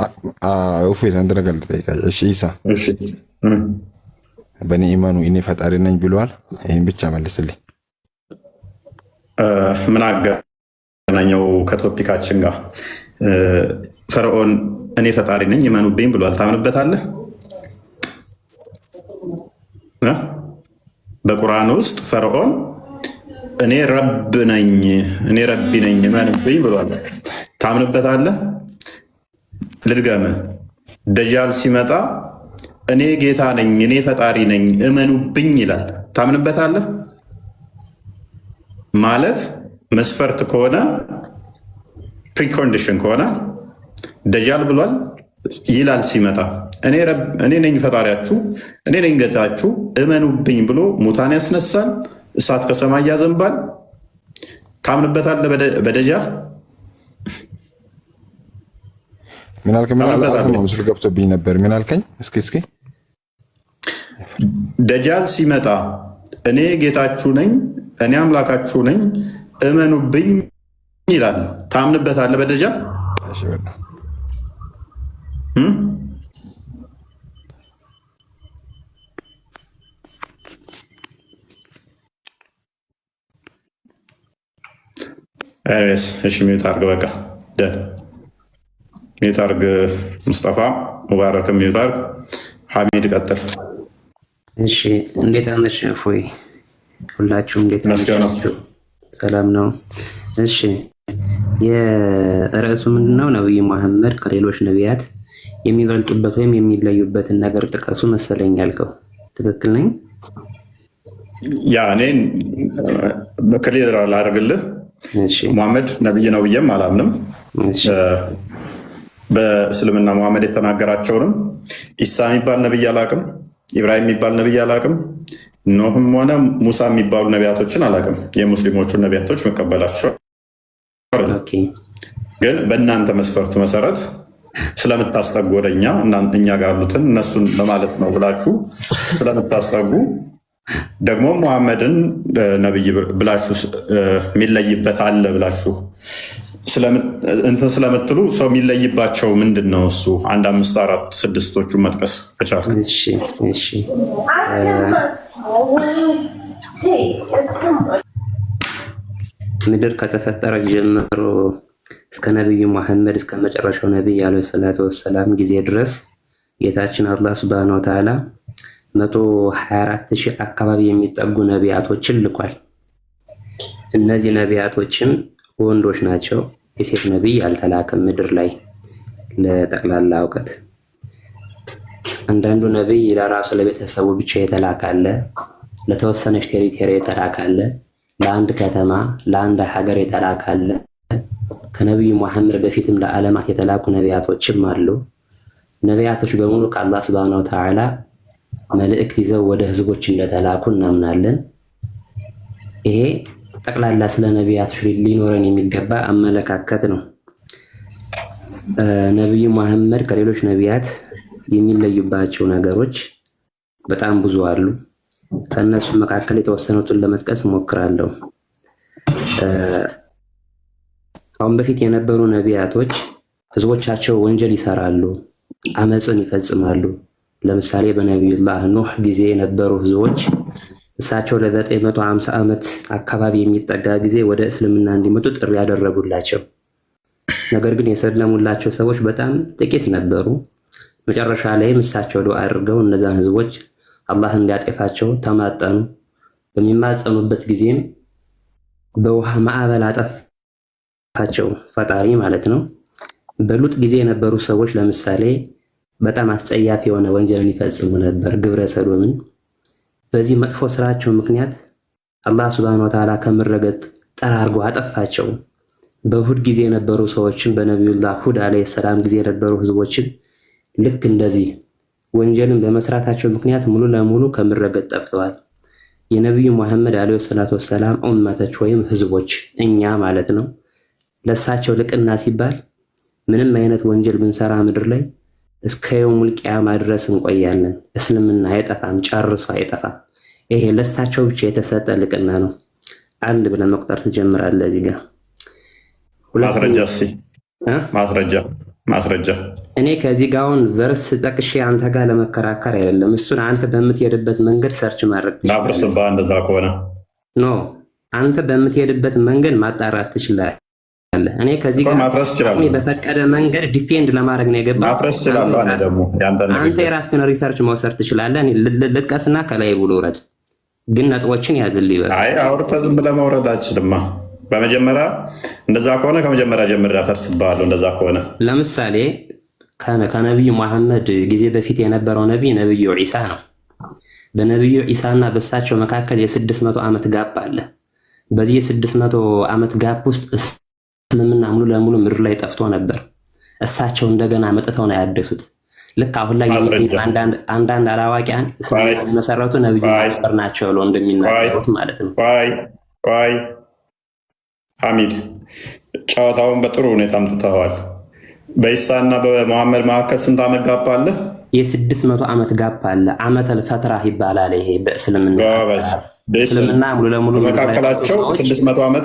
I: አንድ ነገር ልጠይቃለሁ። ኢሳ በእኔ ኢማኑ እኔ ፈጣሪ ነኝ ብለዋል? ይህን ብቻ መልስልኝ።
A: ምን አገናኘው ከቶፒካችን ጋር? ፈርዖን እኔ ፈጣሪ ነኝ ይመኑብኝ ብሏል። ታምንበታለህ? በቁርአን ውስጥ ፈርዖን እኔ ረቢ ነኝ ይመኑብኝ ብሏል። ታምንበታለህ? ልድገምህ። ደጃል ሲመጣ እኔ ጌታ ነኝ እኔ ፈጣሪ ነኝ እመኑብኝ ይላል። ታምንበታለህ? ማለት መስፈርት ከሆነ ፕሪኮንዲሽን ከሆነ ደጃል ብሏል ይላል ሲመጣ እኔ ነኝ ፈጣሪያችሁ እኔ ነኝ ጌታችሁ እመኑብኝ ብሎ ሙታን ያስነሳል፣ እሳት ከሰማይ ያዘንባል። ታምንበታለህ? በደጃል
I: ምን አልከኝ? ምስል ገብቶብኝ ነበር። ምን አልከኝ? እስኪ
A: ደጃል ሲመጣ እኔ ጌታችሁ ነኝ እኔ አምላካችሁ ነኝ እመኑብኝ ይላል። ታምንበታለህ? በደጃል እሺ ሚዩት አድርግ። በቃ ሚዩት አድርግ። ሙስጠፋ ሙባረክ ሚዩት አድርግ። ሐሚድ ቀጥል።
B: እሺ እንዴት አመሽ እፎይ? ሁላችሁም እንዴት ናችሁ? ሰላም ነው? እሺ የርዕሱ ምንድነው? ነብዩ መሐመድ ከሌሎች ነቢያት የሚበልጡበት ወይም የሚለዩበትን ነገር ጥቀሱ መሰለኝ ያልከው። ትክክል ነኝ?
A: ያ እኔ ክሊር ላደርግልህ። ሙሐመድ ነብይ ነው ብዬም አላምንም። በእስልምና ሙሐመድ የተናገራቸውንም ኢሳ የሚባል ነብይ አላቅም፣ ኢብራሂም የሚባል ነብይ አላቅም፣ ኖህም ሆነ ሙሳ የሚባሉ ነቢያቶችን አላቅም። የሙስሊሞቹን ነቢያቶች መቀበላቸው ግን በእናንተ መስፈርት መሰረት ስለምታስጠጉ ወደኛ እኛ ጋር ያሉትን እነሱን በማለት ነው ብላችሁ ስለምታስጠጉ ደግሞ ሙሐመድን ነብይ ብላችሁ የሚለይበት አለ ብላችሁ እንትን ስለምትሉ ሰው የሚለይባቸው ምንድን ነው? እሱ 1 5 4 6ቶቹን መጥቀስ ከቻልክ።
B: ምድር ከተፈጠረ ጀምሮ እስከ ነቢዩ መሐመድ እስከ መጨረሻው ነቢይ ዓለይሂ ሰላቱ ወሰላም ጊዜ ድረስ ጌታችን አላህ ሱብሃነሁ ወተዓላ 124,000 አካባቢ የሚጠጉ ነቢያቶችን ልኳል። እነዚህ ነቢያቶችም ወንዶች ናቸው። የሴት ነቢይ አልተላከም ምድር ላይ። ለጠቅላላ እውቀት አንዳንዱ ነቢይ ለራሱ ለቤተሰቡ ብቻ የተላካለ፣ ለተወሰነች ቴሪቶሪ የተላካለ፣ ለአንድ ከተማ ለአንድ ሀገር የተላካለ። ከነቢዩ መሐመድ በፊትም ለዓለማት የተላኩ ነቢያቶችም አሉ። ነቢያቶች በሙሉ ከአላህ ሱብሃነሁ ወተዓላ መልእክት ይዘው ወደ ህዝቦች እንደተላኩ እናምናለን። ይሄ ጠቅላላ ስለ ነቢያቶች ሊኖረን የሚገባ አመለካከት ነው። ነቢዩ መሐመድ ከሌሎች ነቢያት የሚለዩባቸው ነገሮች በጣም ብዙ አሉ። ከእነሱ መካከል የተወሰኑትን ለመጥቀስ እሞክራለሁ። አሁን በፊት የነበሩ ነቢያቶች ህዝቦቻቸው ወንጀል ይሰራሉ፣ አመፅን ይፈጽማሉ። ለምሳሌ በነቢዩላህ ኑህ ጊዜ የነበሩ ህዝቦች እሳቸው ለ950 ዓመት አካባቢ የሚጠጋ ጊዜ ወደ እስልምና እንዲመጡ ጥሪ ያደረጉላቸው። ነገር ግን የሰለሙላቸው ሰዎች በጣም ጥቂት ነበሩ። መጨረሻ ላይም እሳቸው ዱዓ አድርገው እነዛን ህዝቦች አላህ እንዲያጠፋቸው ተማጠኑ። በሚማጸኑበት ጊዜም በውሃ ማዕበል አጠፋቸው ፈጣሪ ማለት ነው። በሉጥ ጊዜ የነበሩ ሰዎች ለምሳሌ በጣም አስጸያፊ የሆነ ወንጀልን ይፈጽሙ ነበር፣ ግብረ ሰዶምን። በዚህ መጥፎ ስራቸው ምክንያት አላህ ሱብሓነሁ ወተዓላ ከምድረገጽ ጠራርጎ አጠፋቸው። በሁድ ጊዜ የነበሩ ሰዎችን በነቢዩላህ ሁድ ዓለይሂ ሰላም ጊዜ የነበሩ ህዝቦችን ልክ እንደዚህ ወንጀልን በመስራታቸው ምክንያት ሙሉ ለሙሉ ከምድረገጽ ጠፍተዋል። የነቢዩ መሐመድ ዓለይሂ ሰላቱ ወሰላም ኡመቶች ወይም ህዝቦች እኛ ማለት ነው። ለሳቸው ልቅና ሲባል ምንም አይነት ወንጀል ብንሰራ ምድር ላይ እስከ የውሙል ቂያማ ድረስ እንቆያለን። እስልምና አይጠፋም፣ ጨርሶ አይጠፋም። ይሄ ለሳቸው ብቻ የተሰጠ ልቅና ነው። አንድ ብለን መቁጠር ትጀምራለህ። እዚህ ጋር
A: ማስረጃ
B: እኔ ከዚህ ጋር አሁን ቨርስ ጠቅሼ አንተ ጋር ለመከራከር አይደለም። እሱን አንተ በምትሄድበት መንገድ ሰርች ማድረግ
A: ትችላለህ። እንደዛ ከሆነ
B: ኖ አንተ በምትሄድበት መንገድ ማጣራት ትችላለህ። እኔ ከዚህ ጋር
A: ማፍረስ ይችላል።
B: በፈቀደ መንገድ ዲፌንድ ለማድረግ ነው የገባው።
A: ማፍረስ ይችላል።
B: አንተ የራስህን ሪሰርች መውሰድ ትችላለህ። እኔ ልጥቀስና ከላይ ብሎ ውረድ፣ ግን ነጥቦችን ያዝልኝ። በቃ
A: አይ አውርተህ ዝም ብለህ መውረድ አትችልማ። በመጀመሪያ እንደዛ ከሆነ ከመጀመሪያ ጀምሬ አፈርስብሃለሁ። እንደዛ ከሆነ
B: ለምሳሌ ከነቢዩ መሐመድ ጊዜ በፊት የነበረው ነቢዩ ዒሳ ነው። በነቢዩ ዒሳና በእሳቸው መካከል የ600 ዓመት ጋፕ አለ። በዚህ የ600 ዓመት ጋፕ ውስጥ እስልምና ሙሉ ለሙሉ ምድር ላይ ጠፍቶ ነበር። እሳቸው እንደገና መጥተው ነው ያደሱት። ልክ አሁን ላይ አንዳንድ አላዋቂያን እስልምና የመሰረቱ ነብዩ መሐመድ ናቸው ብለው እንደሚናገሩት ማለት ነው።
A: ቆይ ሐሚድ፣ ጨዋታውን በጥሩ ሁኔታ አምጥተዋል። በኢሳና በመሐመድ መካከል ስንት ዓመት ጋፕ አለ?
B: የ600 ዓመት ጋፕ አለ። ዓመተል ፈትራ ይባላል ይሄ በእስልምና። እስልምና ሙሉ ለሙሉ
A: መካከላቸው 600 ዓመት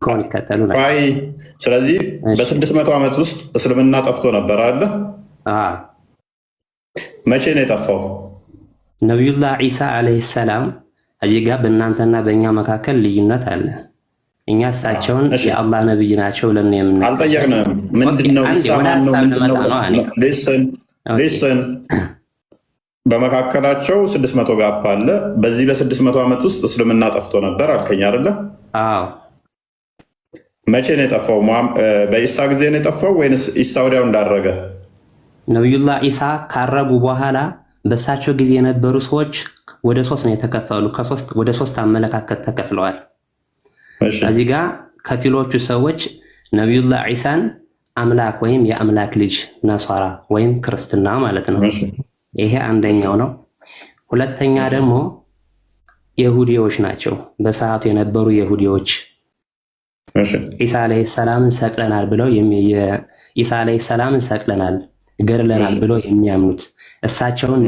B: ከሆን ይከተሉ ነው።
A: ስለዚህ በ600 ዓመት ውስጥ እስልምና ጠፍቶ ነበር አለ። መቼ ነው የጠፋው?
B: ነቢዩላህ ዒሳ ዓለይሂ ሰላም እዚህ ጋር በእናንተና በእኛ መካከል ልዩነት አለ። እኛ እሳቸውን የአላህ ነብይ ናቸው ብለን የምናውቀው
A: አልጠየቅንም። ምንድነው ሊስን በመካከላቸው 600 ጋፕ አለ። በዚህ በ600 ዓመት ውስጥ እስልምና ጠፍቶ ነበር አልከኝ አይደለ?
B: አዎ።
A: መቼ ነው የጠፋው? በኢሳ ጊዜ ነው የጠፋው ወይንስ ኢሳ ወዲያው እንዳረገ?
B: ነቢዩላህ ኢሳ ካረጉ በኋላ በእሳቸው ጊዜ የነበሩ ሰዎች ወደ 3 ነው የተከፈሉ። ወደ 3 አመለካከት ተከፍለዋል። እዚህ ጋር ከፊሎቹ ሰዎች ነቢዩላህ ዒሳን አምላክ ወይም የአምላክ ልጅ ነሷራ ወይም ክርስትና ማለት ነው። ይሄ አንደኛው ነው። ሁለተኛ ደግሞ የሁዲዎች ናቸው። በሰዓቱ የነበሩ የሁዲዎች ኢሳ ዓለይሂ ሰላምን ሰቅለናል ብለው ኢሳ ዓለይሂ ሰላምን ሰቅለናል ገድለናል ብለው የሚያምኑት እሳቸውን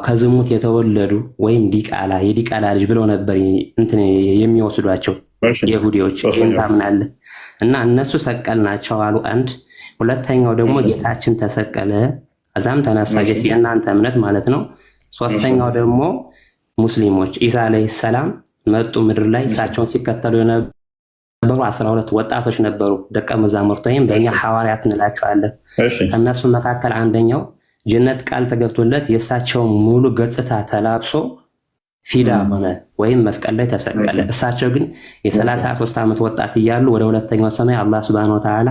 B: ከዝሙት የተወለዱ ወይም የዲቃላ ልጅ ብለው ነበር እንትን የሚወስዷቸው የሁዲዎች። ታምናለህ? እና እነሱ ሰቀልናቸው አሉ። አንድ ሁለተኛው ደግሞ ጌታችን ተሰቀለ ከዛም ተነሳ፣ የእናንተ እምነት ማለት ነው። ሶስተኛው ደግሞ ሙስሊሞች ኢሳ ዓለይሂ ሰላም መጡ ምድር ላይ። እሳቸውን ሲከተሉ የነበሩ 12 ወጣቶች ነበሩ፣ ደቀ መዛሙርት ወይም በእኛ ሐዋርያት እንላቸዋለን። ከእነሱ መካከል አንደኛው ጀነት ቃል ተገብቶለት የእሳቸውን ሙሉ ገጽታ ተላብሶ ፊዳ ሆነ ወይም መስቀል ላይ ተሰቀለ። እሳቸው ግን የ33 ዓመት ወጣት እያሉ ወደ ሁለተኛው ሰማይ አላህ ሱብሃነሁ ወተዓላ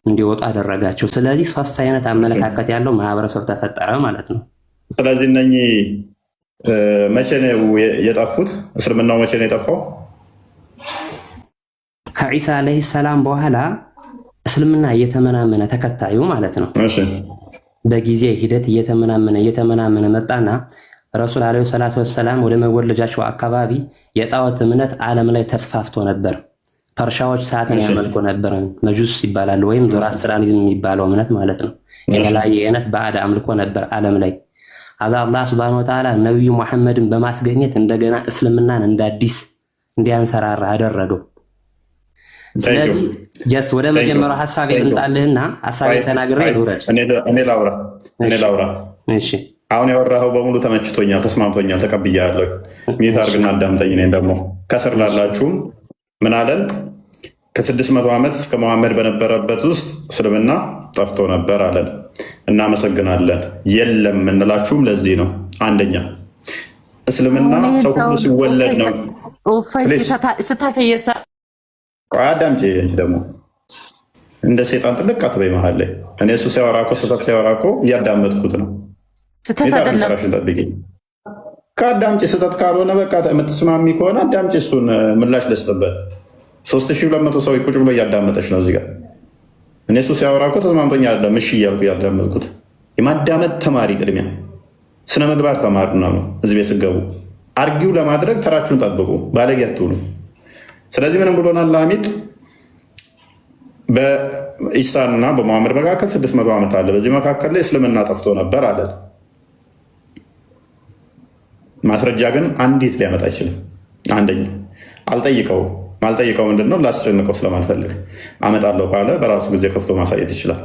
B: እንዲወጡ አደረጋቸው። ስለዚህ 3 አይነት አመለካከት ያለው ማህበረሰብ ተፈጠረ ማለት ነው።
A: ስለዚህ እነኚህ መቼ ነው የጠፉት? እስልምናው መቼ ነው የጠፋው?
B: ከዒሳ ዓለይሂ ሰላም በኋላ እስልምና እየተመናመነ ተከታዩ ማለት ነው። በጊዜ ሂደት እየተመናመነ መጣና ረሱል ዓለይሂ ሰላቱ ወሰላም ወደ መወለጃቸው አካባቢ የጣዖት እምነት ዓለም ላይ ተስፋፍቶ ነበር። ፐርሻዎች ሰዓትን ያመልኩ ነበር፣ መጁስ ይባላል ወይም ዞራስትራኒዝም የሚባለው እምነት ማለት ነው። የተለያየ አይነት ባዕድ አምልኮ ነበር ዓለም ላይ። አላህ ሱብሃነሁ ወተዓላ ነብዩ መሐመድን በማስገኘት እንደገና እስልምናን እንደ አዲስ እንዲያንሰራራ አደረገው። ስለዚህ ጀስት ወደ መጀመሪያው ሐሳቤ ልምጣልህና ሐሳቤ ተናግሬ ልውረድ።
A: እኔ ላውራ። እሺ አሁን ያወራኸው በሙሉ ተመችቶኛል፣ ተስማምቶኛል፣ ተቀብያለሁ። ሚት አድርግና አዳምጠኝ። እኔን ደግሞ ከስር ላላችሁም ምን አለን? ከ600 ዓመት እስከ መሐመድ በነበረበት ውስጥ እስልምና ጠፍቶ ነበር አለን። እናመሰግናለን። የለም እንላችሁም ለዚህ ነው። አንደኛ እስልምና ሰው ሁሉ ሲወለድ ነው። አዳምጪ ደግሞ እንደ ሴጣን ጥልቅ አትበይ መሀል ላይ። እኔ እሱ ሲያወራ እኮ ስህተት ሲያወራ እኮ እያዳመጥኩት ነው። ራሽን ጠብቂኝ። ከአዳምጪ ስህተት ካልሆነ በቃ የምትስማሚ ከሆነ አዳምጪ፣ እሱን ምላሽ ልስጥበት። 3200 ሰው ቁጭ ብሎ እያዳመጠች ነው እዚህ ጋር። እኔ እሱ ሲያወራ እኮ ተስማምቶኝ አይደለም እሺ እያልኩ እያዳመጥኩት። የማዳመጥ ተማሪ ቅድሚያ ስነ ምግባር ተማሪ ነው። ህዝቤ ስገቡ አርጊው ለማድረግ ተራችሁን ጠብቁ፣ ባለጌ አትሁኑ። ስለዚህ ምንም ብሎናል ሐሚድ በኢሳና በመሐመድ መካከል 600 ዓመት አለ። በዚህ መካከል ላይ እስልምና ጠፍቶ ነበር አለ። ማስረጃ ግን አንዲት ሊያመጣ አይችልም። አንደኛ አልጠይቀው ምንድነው ላስጨንቀው ስለማልፈልግ አመጣለሁ ካለ በራሱ ጊዜ ከፍቶ ማሳየት ይችላል።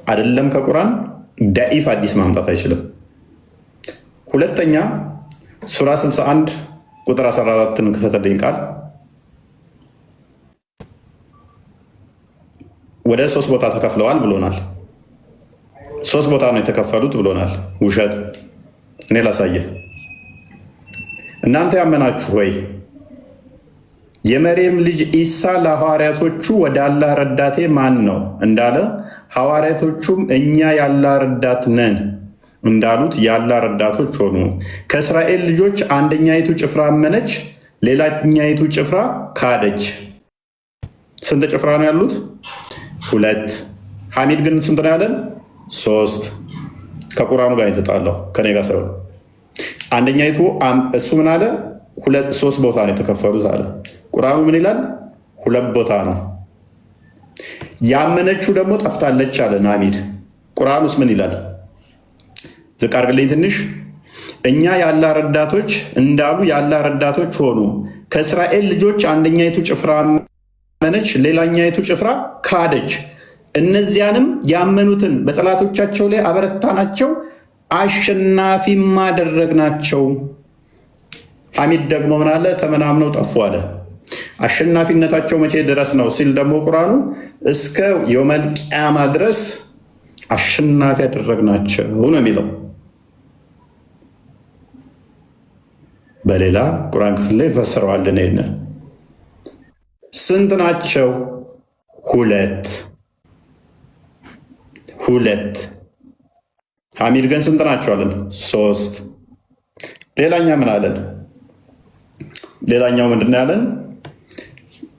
A: አይደለም ከቁርአን ዳኢፍ አዲስ ማምጣት አይችልም። ሁለተኛ ሱራ 61 ቁጥር 14ን ክፈተልኝ ቃል ወደ 3 ቦታ ተከፍለዋል ብሎናል። 3 ቦታ ነው የተከፈሉት ብሎናል። ውሸት። እኔ ላሳየ። እናንተ ያመናችሁ ወይ የመርየም ልጅ ኢሳ ለሐዋርያቶቹ ወደ አላህ ረዳቴ ማን ነው እንዳለ ሐዋርያቶቹም እኛ የአላህ ረዳት ነን እንዳሉት የአላህ ረዳቶች ሆኑ። ከእስራኤል ልጆች አንደኛይቱ ጭፍራ አመነች፣ ሌላኛይቱ ጭፍራ ካደች። ስንት ጭፍራ ነው ያሉት? 2። ሐሚድ ግን ስንት ነው ያለን? 3። ከቁርአኑ ጋር የተጣላው ከኔ ጋር ሰው አንደኛይቱ እሱ ምን አለ? 3 ቦታ ነው የተከፈሉት አለ። ቁርአኑ ምን ይላል? 2 ቦታ ነው። ያመነችው ደግሞ ጠፍታለች አለ ሐሚድ። ቁርአኑስ ምን ይላል? ዝቅ አድርግልኝ ትንሽ። እኛ የአላህ ረዳቶች እንዳሉ የአላህ ረዳቶች ሆኑ። ከእስራኤል ልጆች አንደኛይቱ ጭፍራ አመነች፣ ሌላኛይቱ ጭፍራ ካደች። እነዚያንም ያመኑትን በጠላቶቻቸው ላይ አበረታናቸው፣ አሸናፊም አደረግናቸው። ሐሚድ ደግሞ ምን አለ? ተመናምነው ጠፉ አለ። አሸናፊነታቸው መቼ ድረስ ነው ሲል ደግሞ ቁርአኑ እስከ የውመል ቂያማ ድረስ አሸናፊ ያደረግናቸው ነው የሚለው። በሌላ ቁርአን ክፍል ላይ ፈስረዋለን። ይሄንን ስንት ናቸው? 2 ሐሚድ ግን ስንት ናቸው አለን? 3። ሌላኛ ምን አለን? ሌላኛው ምንድን ነው ያለን?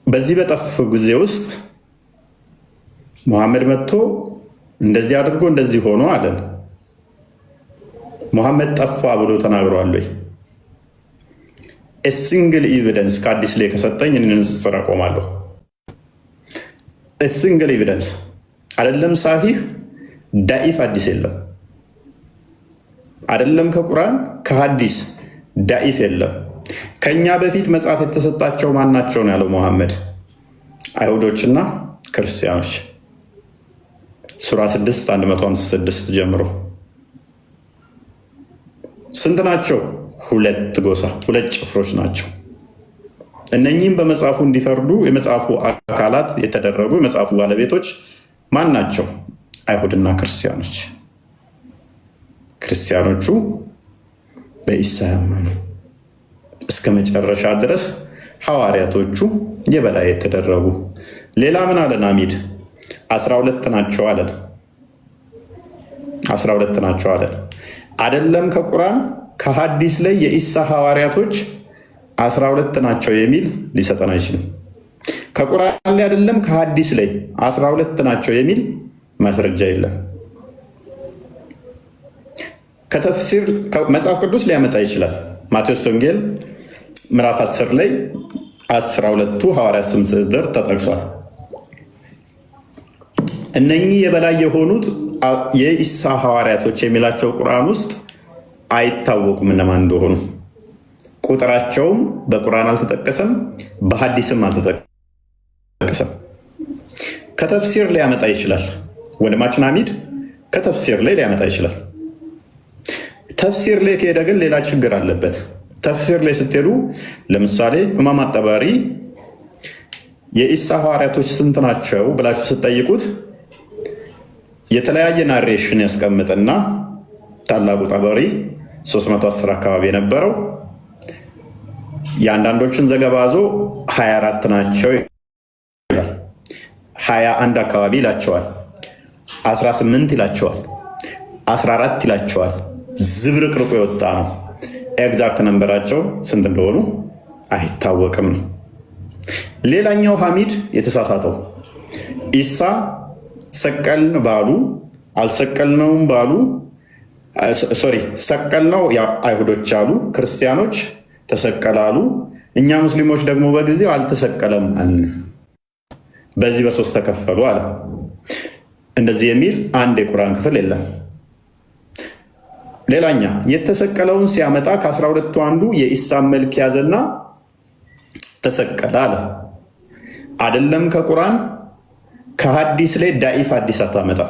A: በዚህ በጠፍ ጊዜ ውስጥ ሙሐመድ መጥቶ እንደዚህ አድርጎ እንደዚህ ሆኖ አለን። ሙሐመድ ጠፋ ብሎ ተናግሯል ወይ? ሲንግል ኤቪደንስ ከአዲስ ላይ ከሰጠኝ ንጽጽር አቆማለሁ። ሲንግል ኤቪደንስ አይደለም ሳሂህ ዳኢፍ አዲስ የለም። አይደለም ከቁርአን ከሀዲስ ዳኢፍ የለም። ከኛ በፊት መጽሐፍ የተሰጣቸው ማናቸው ነው ያለው ሙሐመድ? አይሁዶችና ክርስቲያኖች። ሱራ 6 156 ጀምሮ ስንት ናቸው? 2 ጎሳ 2 ጭፍሮች ናቸው። እነኚህም በመጽሐፉ እንዲፈርዱ የመጽሐፉ አካላት የተደረጉ የመጽሐፉ ባለቤቶች ማን ናቸው? አይሁድና ክርስቲያኖች። ክርስቲያኖቹ በኢሳ ያመኑ እስከ መጨረሻ ድረስ ሐዋርያቶቹ የበላይ የተደረጉ። ሌላ ምን አለን ሐሚድ? 12 ናቸው አለን። 12 ናቸው አለን። አይደለም ከቁርአን ከሐዲስ ላይ የኢሳ ሐዋርያቶች 12 ናቸው የሚል ሊሰጠን አይችልም። ከቁርአን ላይ አይደለም ከሐዲስ ላይ 12 ናቸው የሚል ማስረጃ የለም። ከተፍሲር መጽሐፍ ቅዱስ ሊያመጣ ይችላል። ማቴዎስ ወንጌል ምዕራፍ 10 ላይ 12ቱ ሐዋርያት ስም ዝርዝር ተጠቅሷል። እነኚህ የበላይ የሆኑት የኢሳ ሐዋርያቶች የሚላቸው ቁርአን ውስጥ አይታወቁም እነማን እንደሆኑ። ቁጥራቸውም በቁርአን አልተጠቀሰም፣ በሐዲስም አልተጠቀሰም። ከተፍሲር ሊያመጣ ይችላል። ወንድማችን ሐሚድ ከተፍሲር ላይ ሊያመጣ ይችላል። ተፍሲር ላይ ከሄደ ግን ሌላ ችግር አለበት። ተፍሲር ላይ ስትሄዱ ለምሳሌ ኢማም አጠባሪ የኢሳ ሐዋርያቶች ስንት ናቸው ብላችሁ ስትጠይቁት የተለያየ ናሬሽን ያስቀምጥና ታላቁ ጠበሪ 310 አካባቢ የነበረው የአንዳንዶችን ዘገባ ዞ 24 ናቸው ይላል። 21 አካባቢ ይላቸዋል፣ 18 ይላቸዋል፣ 14 ይላቸዋል። ዝብርቅርቁ የወጣ ነው። ኤግዛክት ነንበራቸው ስንት እንደሆኑ አይታወቅም ነው። ሌላኛው ሐሚድ የተሳሳተው ኢሳ ሰቀልን ባሉ አልሰቀልነውም ባሉ ሰቀልነው አይሁዶች አሉ፣ ክርስቲያኖች ተሰቀላሉ፣ እኛ ሙስሊሞች ደግሞ በጊዜው አልተሰቀለም አልን። በዚህ በሶስት ተከፈሉ አለ። እንደዚህ የሚል አንድ የቁርአን ክፍል የለም። ሌላኛ የተሰቀለውን ሲያመጣ ከ12ቱ አንዱ የኢሳን መልክ ያዘና ተሰቀለ አለ። አይደለም ከቁርአን ከሐዲስ ላይ ዳኢፍ ሐዲስ አታመጣ።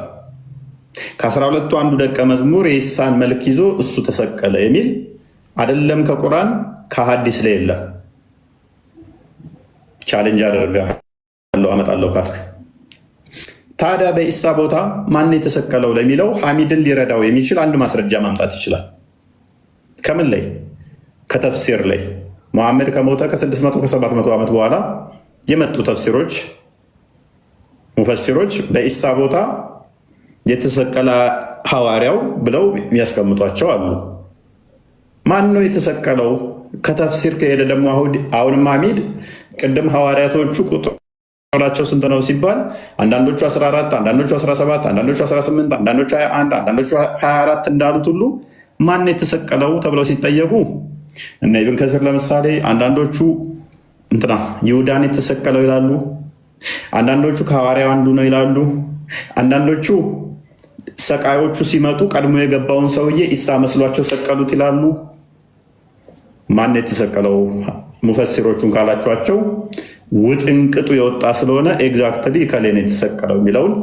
A: ከ12ቱ አንዱ ደቀ መዝሙር የኢሳን መልክ ይዞ እሱ ተሰቀለ የሚል አይደለም ከቁርአን ከሐዲስ ላይ የለም። ቻሌንጅ አደርጋለሁ አመጣለሁ ካልክ ታዲያ በኢሳ ቦታ ማን የተሰቀለው ለሚለው ሐሚድን ሊረዳው የሚችል አንድ ማስረጃ ማምጣት ይችላል። ከምን ላይ? ከተፍሲር ላይ። መሐመድ ከሞተ ከ600 ከ700 ዓመት በኋላ የመጡ ተፍሲሮች ሙፈሲሮች በኢሳ ቦታ የተሰቀለ ሐዋርያው ብለው የሚያስቀምጧቸው አሉ። ማን ነው የተሰቀለው? ከተፍሲር ከሄደ ደግሞ አሁንም ሐሚድ ቅድም ሐዋርያቶቹ ቁጥራቸው ስንት ነው ሲባል አንዳንዶቹ 14፣ አንዳንዶቹ 17፣ አንዳንዶቹ 18፣ አንዳንዶቹ 21፣ አንዳንዶቹ 24 እንዳሉት ሁሉ ማን ነው የተሰቀለው ተብለው ሲጠየቁ እና ኢብን ከሲር ለምሳሌ አንዳንዶቹ ይሁዳን የተሰቀለው ይላሉ፣ አንዳንዶቹ ከሐዋርያው አንዱ ነው ይላሉ፣ አንዳንዶቹ ሰቃዮቹ ሲመጡ ቀድሞ የገባውን ሰውዬ ኢሳ መስሏቸው ሰቀሉት ይላሉ። ማን የተሰቀለው ሙፈሲሮቹን ካላችኋቸው ውጥንቅጡ የወጣ ስለሆነ ኤግዛክትሊ ከሌን የተሰቀለው የሚለውን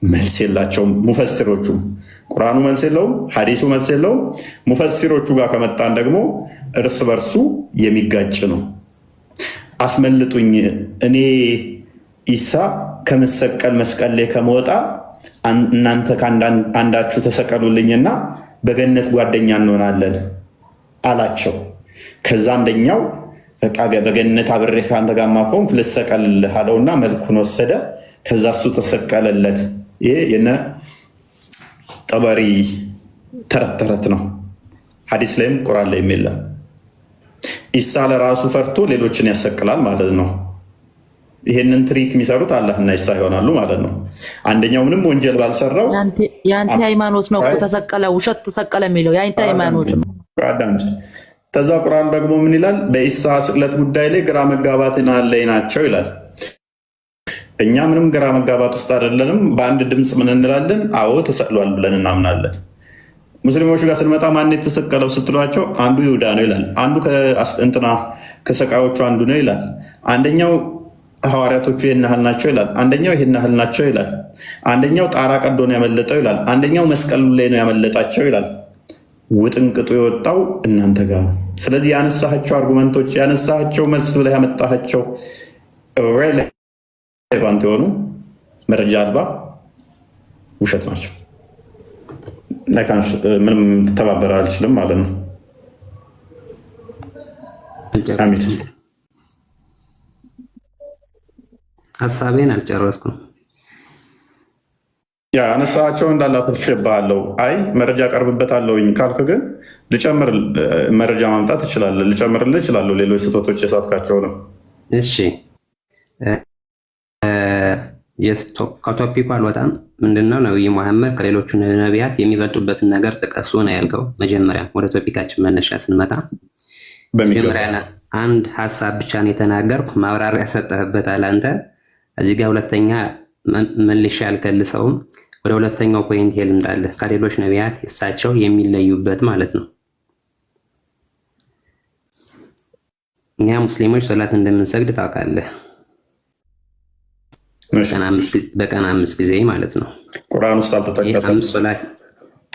A: መልስ የላቸውም። ሙፈሲሮቹም ቁርአኑ መልስ የለውም፣ ሐዲሱ መልስ የለውም። ሙፈሲሮቹ ጋር ከመጣን ደግሞ እርስ በርሱ የሚጋጭ ነው። አስመልጡኝ፣ እኔ ኢሳ ከምሰቀል መስቀል ላይ ከመወጣ እናንተ ከአንዳችሁ ተሰቀሉልኝና በገነት ጓደኛ እንሆናለን አላቸው። ከዛ አንደኛው በቃ በገነት አብሬ ከአንተ ጋር ከሆንኩ ልሰቀልልህ አለውና መልኩን ወሰደ። ከዛ እሱ ተሰቀለለት። ይሄ የነ ጠበሪ ተረት ተረት ነው። ሐዲስ ላይም ቁርአን ላይም የለም። ኢሳ ለራሱ ፈርቶ ሌሎችን ያሰቅላል ማለት ነው። ይሄንን ትሪክ የሚሰሩት አላህና ኢሳ ይሆናሉ ማለት ነው። አንደኛው ምንም ወንጀል ባልሰራው
J: የአንተ ሃይማኖት ነው ተሰቀለ፣ ውሸት ተሰቀለ የሚለው የአንተ ሃይማኖት ነው።
A: ከዛ ቁርአን ደግሞ ምን ይላል? በኢሳ ስቅለት ጉዳይ ላይ ግራ መጋባት ላይ ናቸው ይላል። እኛ ምንም ግራ መጋባት ውስጥ አይደለንም። በአንድ ድምፅ ምን እንላለን? አዎ ተሰቅሏል ብለን እናምናለን። ሙስሊሞች ጋር ስንመጣ ማን የተሰቀለው ስትሏቸው አንዱ ይሁዳ ነው ይላል፣ አንዱ ከሰቃዮቹ አንዱ ነው ይላል፣ አንደኛው ሐዋርያቶቹ ይህን ያህል ናቸው ይላል፣ አንደኛው ይህን ያህል ናቸው ይላል፣ አንደኛው ጣራ ቀዶ ነው ያመለጠው ይላል፣ አንደኛው መስቀሉ ላይ ነው ያመለጣቸው ይላል። ውጥንቅጡ የወጣው እናንተ ጋር ነው። ስለዚህ ያነሳቸው አርጉመንቶች ያነሳቸው መልስ ብለህ ያመጣቸው ሬሌቫንት የሆኑ መረጃ አልባ ውሸት ናቸው። ምንም ተባበር አልችልም ማለት ነው። አሚድ
B: ሀሳቤን አልጨረስኩም።
A: አነሳቸው እንዳላፈርሽብሃለሁ። አይ መረጃ ቀርብበታለሁኝ ካልክ ግን ልጨምር መረጃ ማምጣት እችላለሁ፣ ልጨምርልህ እችላለሁ። ሌሎች ስህተቶች የሳትካቸው ነው።
B: እሺ ከቶፒኩ አልወጣም። ምንድነው ነብይ መሐመድ ከሌሎቹ ነቢያት የሚበልጡበትን ነገር ጥቀሱ ነው ያልከው። መጀመሪያ ወደ ቶፒካችን መነሻ ስንመጣ መጀመሪያ አንድ ሀሳብ ብቻ ነው የተናገርኩ፣ ማብራሪያ ሰጠህበታል አንተ። እዚህ ጋር ሁለተኛ መልሼ አልከልሰውም። ወደ ሁለተኛው ፖይንት ልምጣልህ። ከሌሎች ነቢያት እሳቸው የሚለዩበት ማለት ነው። እኛ ሙስሊሞች ሶላት እንደምንሰግድ ታውቃለህ፣ በቀን 5 ጊዜ ማለት ነው።
A: ቁርአን ውስጥ አልተጠቀሰም።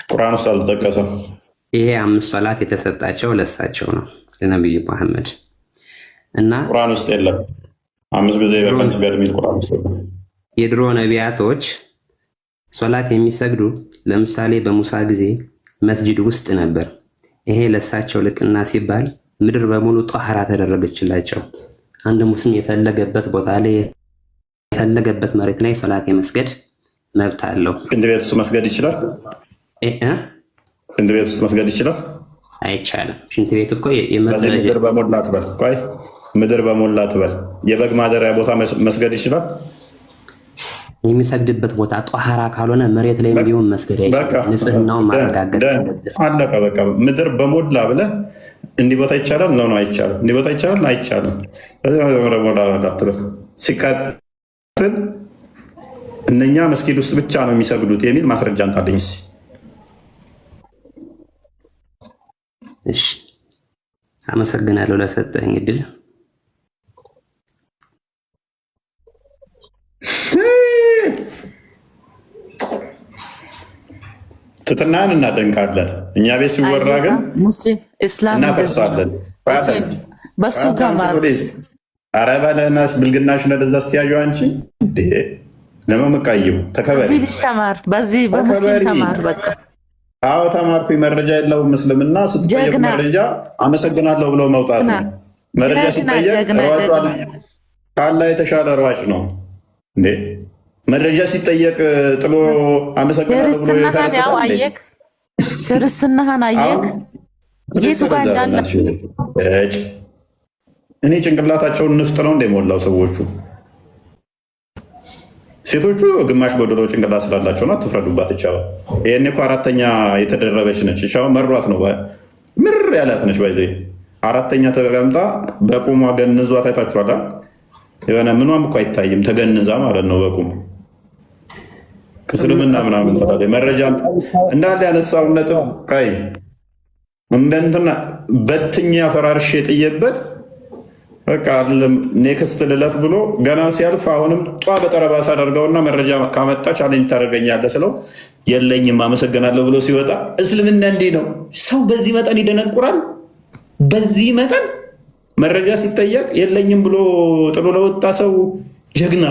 A: ቁርአን ውስጥ አልተጠቀሰም።
B: ይሄ 5 ሶላት የተሰጣቸው ለእሳቸው ነው፣ ለነብዩ መሐመድ እና
A: ቁርአን ውስጥ የለም። 5 ጊዜ በቀን ስገድ የሚል ቁርአን ውስጥ የለም።
B: የድሮ ነቢያቶች ሶላት የሚሰግዱ ለምሳሌ በሙሳ ጊዜ መስጂድ ውስጥ ነበር። ይሄ ለሳቸው ልቅና ሲባል ምድር በሙሉ ጧህራ ተደረገችላቸው። አንድ ሙስሊም የፈለገበት ቦታ ላይ የፈለገበት መሬት ላይ ሶላት የመስገድ መብት አለው።
A: ሽንት ቤት ውስጥ መስገድ ይችላል? ሽንት ቤት ውስጥ መስገድ ይችላል?
B: አይቻልም። ሽንት ቤት እኮ
A: ምድር በሞላ ትበል፣ ቆይ ምድር በሞላ ትበል፣ የበግ ማደሪያ ቦታ መስገድ ይችላል?
B: የሚሰግድበት ቦታ ጧሃራ ካልሆነ መሬት ላይ ቢሆን መስገድ አይቻልም። ንጽህናውን ማረጋገጥ
A: አለቀ በቃ። ምድር በሞላ ብለህ እንዲህ ቦታ ይቻላል? ነው አይቻልም። እንዲህ ቦታ ይቻላል? አይቻልም። ሲቀጥል እነኛ መስጊድ ውስጥ ብቻ ነው የሚሰግዱት የሚል ማስረጃ እንታለኝ።
B: እሺ፣ አመሰግናለሁ ለሰጠኝ እድል።
A: ትትናን እናደንቃለን። እኛ ቤት ሲወራ ግን
J: ሙስሊም እስላም
A: እናፈርሳለን።
J: በሱ ተማር።
A: ኧረ በለናስ ብልግናሽ ነደዛ ሲያዩ አንቺ ለመመቃየው ተከበሪ።
J: በዚህ ልጅ ተማር፣ በዚህ በሙስሊም ተማር። በቃ
A: አዎ ተማርኩኝ። መረጃ የለውም ምስልምና ስትጠየቁ መረጃ አመሰግናለሁ ብሎ መውጣት ነው። መረጃ ሲጠየቅ ካላ የተሻለ ሯጭ ነው እንዴ? መረጃ ሲጠየቅ ጥሎ አመሰግናለሁ ብሎ
J: ክርስትናህን አየክ፣ ክርስትናህን አየክ። የቱ ጋር እንዳለ
A: እኔ ጭንቅላታቸውን ንፍጥ ነው እንደሞላው ሰዎቹ። ሴቶቹ ግማሽ ጎደሎ ጭንቅላት ስላላቸው ናት፣ ትፍረዱባት ይቻላል። ይሄኔ እኮ አራተኛ የተደረበች ነች። ሻው መሯት ነው ምር ያላት ነች። ባይዘ አራተኛ ተቀምጣ በቁሟ ገንዟ ታይታችኋላ። የሆነ ምኗም እኮ አይታይም፣ ተገንዛ ማለት ነው በቁም እስልምና ምናምን ተባለ። መረጃ እንዳለ ያነሳውን ነጥብ ካይ እንደንትና በትኛ ፈራርሽ የጥየበት በቃ ኔክስት ልለፍ ብሎ ገና ሲያልፍ አሁንም ጧ በጠረባሳ አደርገውና መረጃ ካመጣ ቻሌንጅ ታደርገኛለህ ስለው የለኝም አመሰግናለሁ ብሎ ሲወጣ እስልምና እንዲህ ነው። ሰው በዚህ መጠን ይደነቁራል። በዚህ መጠን መረጃ ሲጠየቅ የለኝም ብሎ ጥሎ ለወጣ ሰው ጀግና።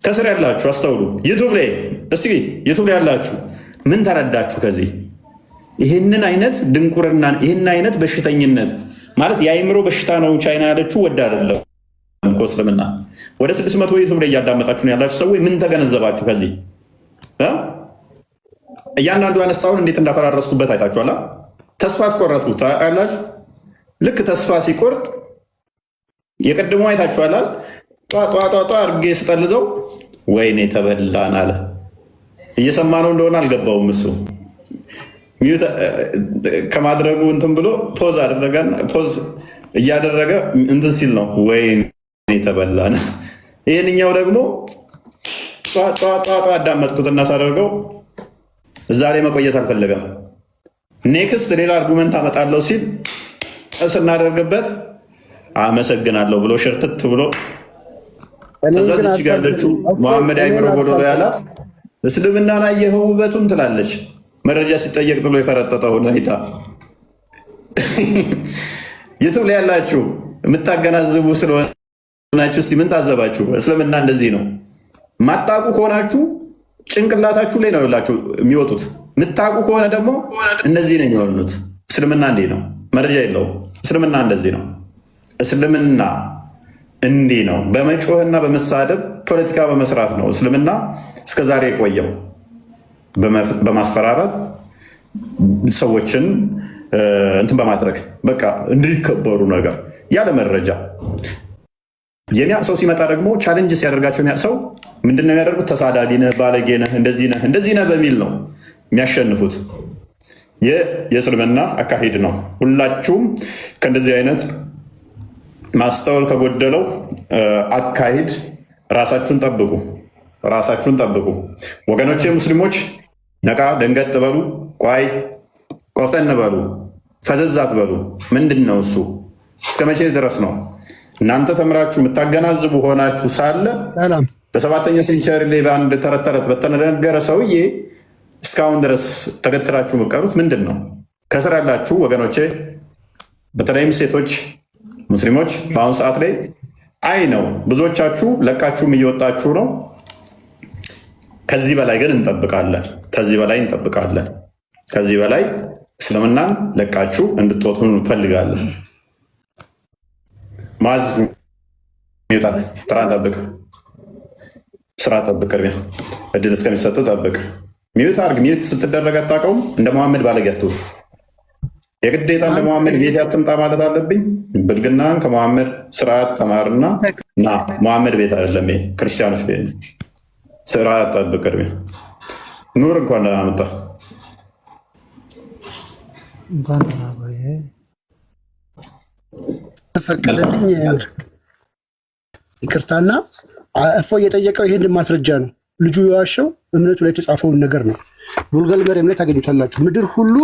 A: ከስር ያላችሁ አስተውሉ። ዩቱብ ላይ እስቲ ዩቱብ ላይ ያላችሁ ምን ተረዳችሁ ከዚህ? ይህንን አይነት ድንቁርና፣ ይህን አይነት በሽተኝነት ማለት የአእምሮ በሽታ ነው። ቻይና ያለችው ወደ አይደለም እኮ እስልምና። ወደ 600 ዩቱብ ላይ እያዳመጣችሁ ነው ያላችሁ ሰዎች ምን ተገነዘባችሁ ከዚህ? እያንዳንዱ ያነሳውን እንዴት እንዳፈራረስኩበት አይታችኋላ። ተስፋ አስቆረጡ ታውቃላችሁ። ልክ ተስፋ ሲቆርጥ የቀድሞ አይታችኋላል። ጧጧጧ አድርጌ ስጠልዘው ወይኔ ተበላን አለ። እየሰማነው እንደሆነ አልገባውም እሱ ከማድረጉ እንትን ብሎ ፖዝ አደረገን። ፖዝ እያደረገ እንትን ሲል ነው ወይኔ ተበላን። ይህንኛው ደግሞ ጧጧ አዳመጥኩትና ሳደርገው እዛ ላይ መቆየት አልፈለገም። ኔክስት ሌላ አርጉመንት አመጣለሁ ሲል ስናደርግበት አመሰግናለሁ ብሎ ሽርትት ብሎ እዛች ጋለችው መሐመድ አይምሮ ጎዶሎ ያላት እስልምናን አየኸው ውበቱን ትላለች። መረጃ ሲጠየቅ ጥሎ የፈረጠጠ ሁኔታ ዩቱብ ላይ ያላችሁ የምታገናዝቡ ስለሆናችሁ እስኪ ምን ታዘባችሁ? እስልምና እንደዚህ ነው። ማጣቁ ከሆናችሁ ጭንቅላታችሁ ላይ ነው ያላችሁ የሚወጡት። ምታቁ ከሆነ ደግሞ እነዚህ ነው የሚሆኑት። እስልምና እንዲህ ነው፣ መረጃ የለውም። እስልምና እንደዚህ ነው። እስልምና እንዲህ ነው። በመጮህና በመሳደብ ፖለቲካ በመስራት ነው እስልምና እስከዛሬ የቆየው። በማስፈራራት ሰዎችን እንትን በማድረግ በቃ እንዲከበሩ ነገር ያለ መረጃ። የሚያቅ ሰው ሲመጣ ደግሞ ቻሌንጅ ሲያደርጋቸው የሚያቅ ሰው ምንድን ነው የሚያደርጉት? ተሳዳቢ ነህ፣ ባለጌ ነህ፣ እንደዚህ ነህ በሚል ነው የሚያሸንፉት። ይህ የእስልምና አካሄድ ነው። ሁላችሁም ከእንደዚህ አይነት ማስተዋል ከጎደለው አካሄድ ራሳችሁን ጠብቁ፣ ራሳችሁን ጠብቁ ወገኖቼ። ሙስሊሞች ነቃ ደንገጥ በሉ፣ ቋይ ቆፍጠን በሉ፣ ፈዘዝ አትበሉ። ምንድን ነው እሱ? እስከ መቼ ድረስ ነው? እናንተ ተምራችሁ የምታገናዝቡ ሆናችሁ ሳለ በሰባተኛ ሴንቸሪ ላይ በአንድ ተረት ተረት በተነገረ ሰውዬ እስካሁን ድረስ ተገትራችሁ መቀሩት ምንድን ነው? ከስር ያላችሁ ወገኖቼ፣ በተለይም ሴቶች ሙስሊሞች በአሁኑ ሰዓት ላይ አይ ነው ብዙዎቻችሁ ለቃችሁም እየወጣችሁ ነው። ከዚህ በላይ ግን እንጠብቃለን። ከዚህ በላይ እስልምናን ለቃችሁ እንድትወጡ እንፈልጋለን። ማዝ ሚውጣት ስራ ጠብቅ፣ ቅድሚያ እድል እስከሚሰጥ ጠብቅ። ሚዩት አድርግ። ሚዩት ስትደረግ አታውቀውም። እንደ መሐመድ ባለጌ አትሁን። የግዴታ እንደ መሐመድ ቤት አትምጣ ማለት አለብኝ። ብልግናን ከመሐመድ ስርዓት ተማርና ና። መሐመድ ቤት አይደለም ይሄ፣ ክርስቲያኖች ቤት ነው። ስርዓት ጠብቅ። ቅድሚያ ኑር እንኳን ደህና መጣ።
D: ተፈቀደልኝ። ይቅርታና እፎ እየጠየቀው ይሄን ማስረጃ ነው። ልጁ የዋሸው እምነቱ ላይ የተጻፈውን ነገር ነው። ቡልጋል መርየም ላይ ታገኙታላችሁ። ምድር ሁሉ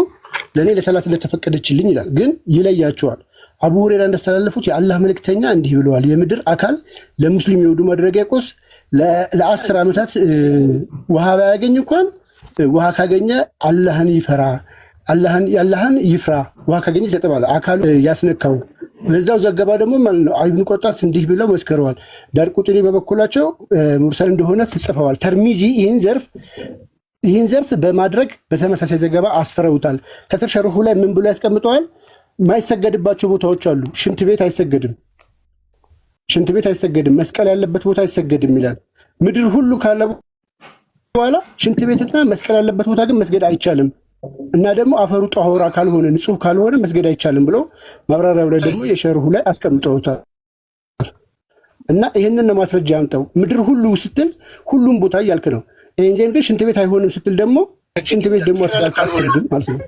D: ለእኔ ለሰላት እንደተፈቀደችልኝ ይላል። ግን ይለያቸዋል። አቡ ሁሬራ እንዳስተላለፉት የአላህ መልእክተኛ እንዲህ ብለዋል፣ የምድር አካል ለሙስሊም የውዱ ማድረጊያ ቁስ ለ10 ዓመታት ውሃ ባያገኝ እንኳን ውሃ ካገኘ አላህን ያላህን ይፍራ። ውሃ ካገኘ ተጠባለ አካሉ ያስነካው። በዛው ዘገባ ደግሞ ማለት ነው ኢብኑ ቆጣስ እንዲህ ብለው መስከረዋል። ዳር ቁጥሪ በበኩላቸው ሙርሰል እንደሆነ ጽፈዋል። ተርሚዚ ይህን ዘርፍ በማድረግ በተመሳሳይ ዘገባ አስፈረውታል። ከስር ሸርሁ ላይ ምን ብሎ ያስቀምጠዋል? ማይሰገድባቸው ቦታዎች አሉ። ሽንት ቤት አይሰገድም፣ መስቀል ያለበት ቦታ አይሰገድም ይላል። ምድር ሁሉ ካለ በኋላ ሽንት ቤትና መስቀል ያለበት ቦታ ግን መስገድ አይቻልም እና ደግሞ አፈሩ ጧሁራ ካልሆነ ንጹህ ካልሆነ መስገድ አይቻልም ብሎ ማብራሪያው ላይ ደግሞ የሸርሁ ላይ አስቀምጠውታል። እና ይህንን ማስረጃ ያምጠው። ምድር ሁሉ ስትል ሁሉም ቦታ እያልክ ነው። ይህን ግን ሽንት ቤት አይሆንም ስትል ደግሞ ሽንት ቤት ደግሞ አትፈቅድም ማለት ነው።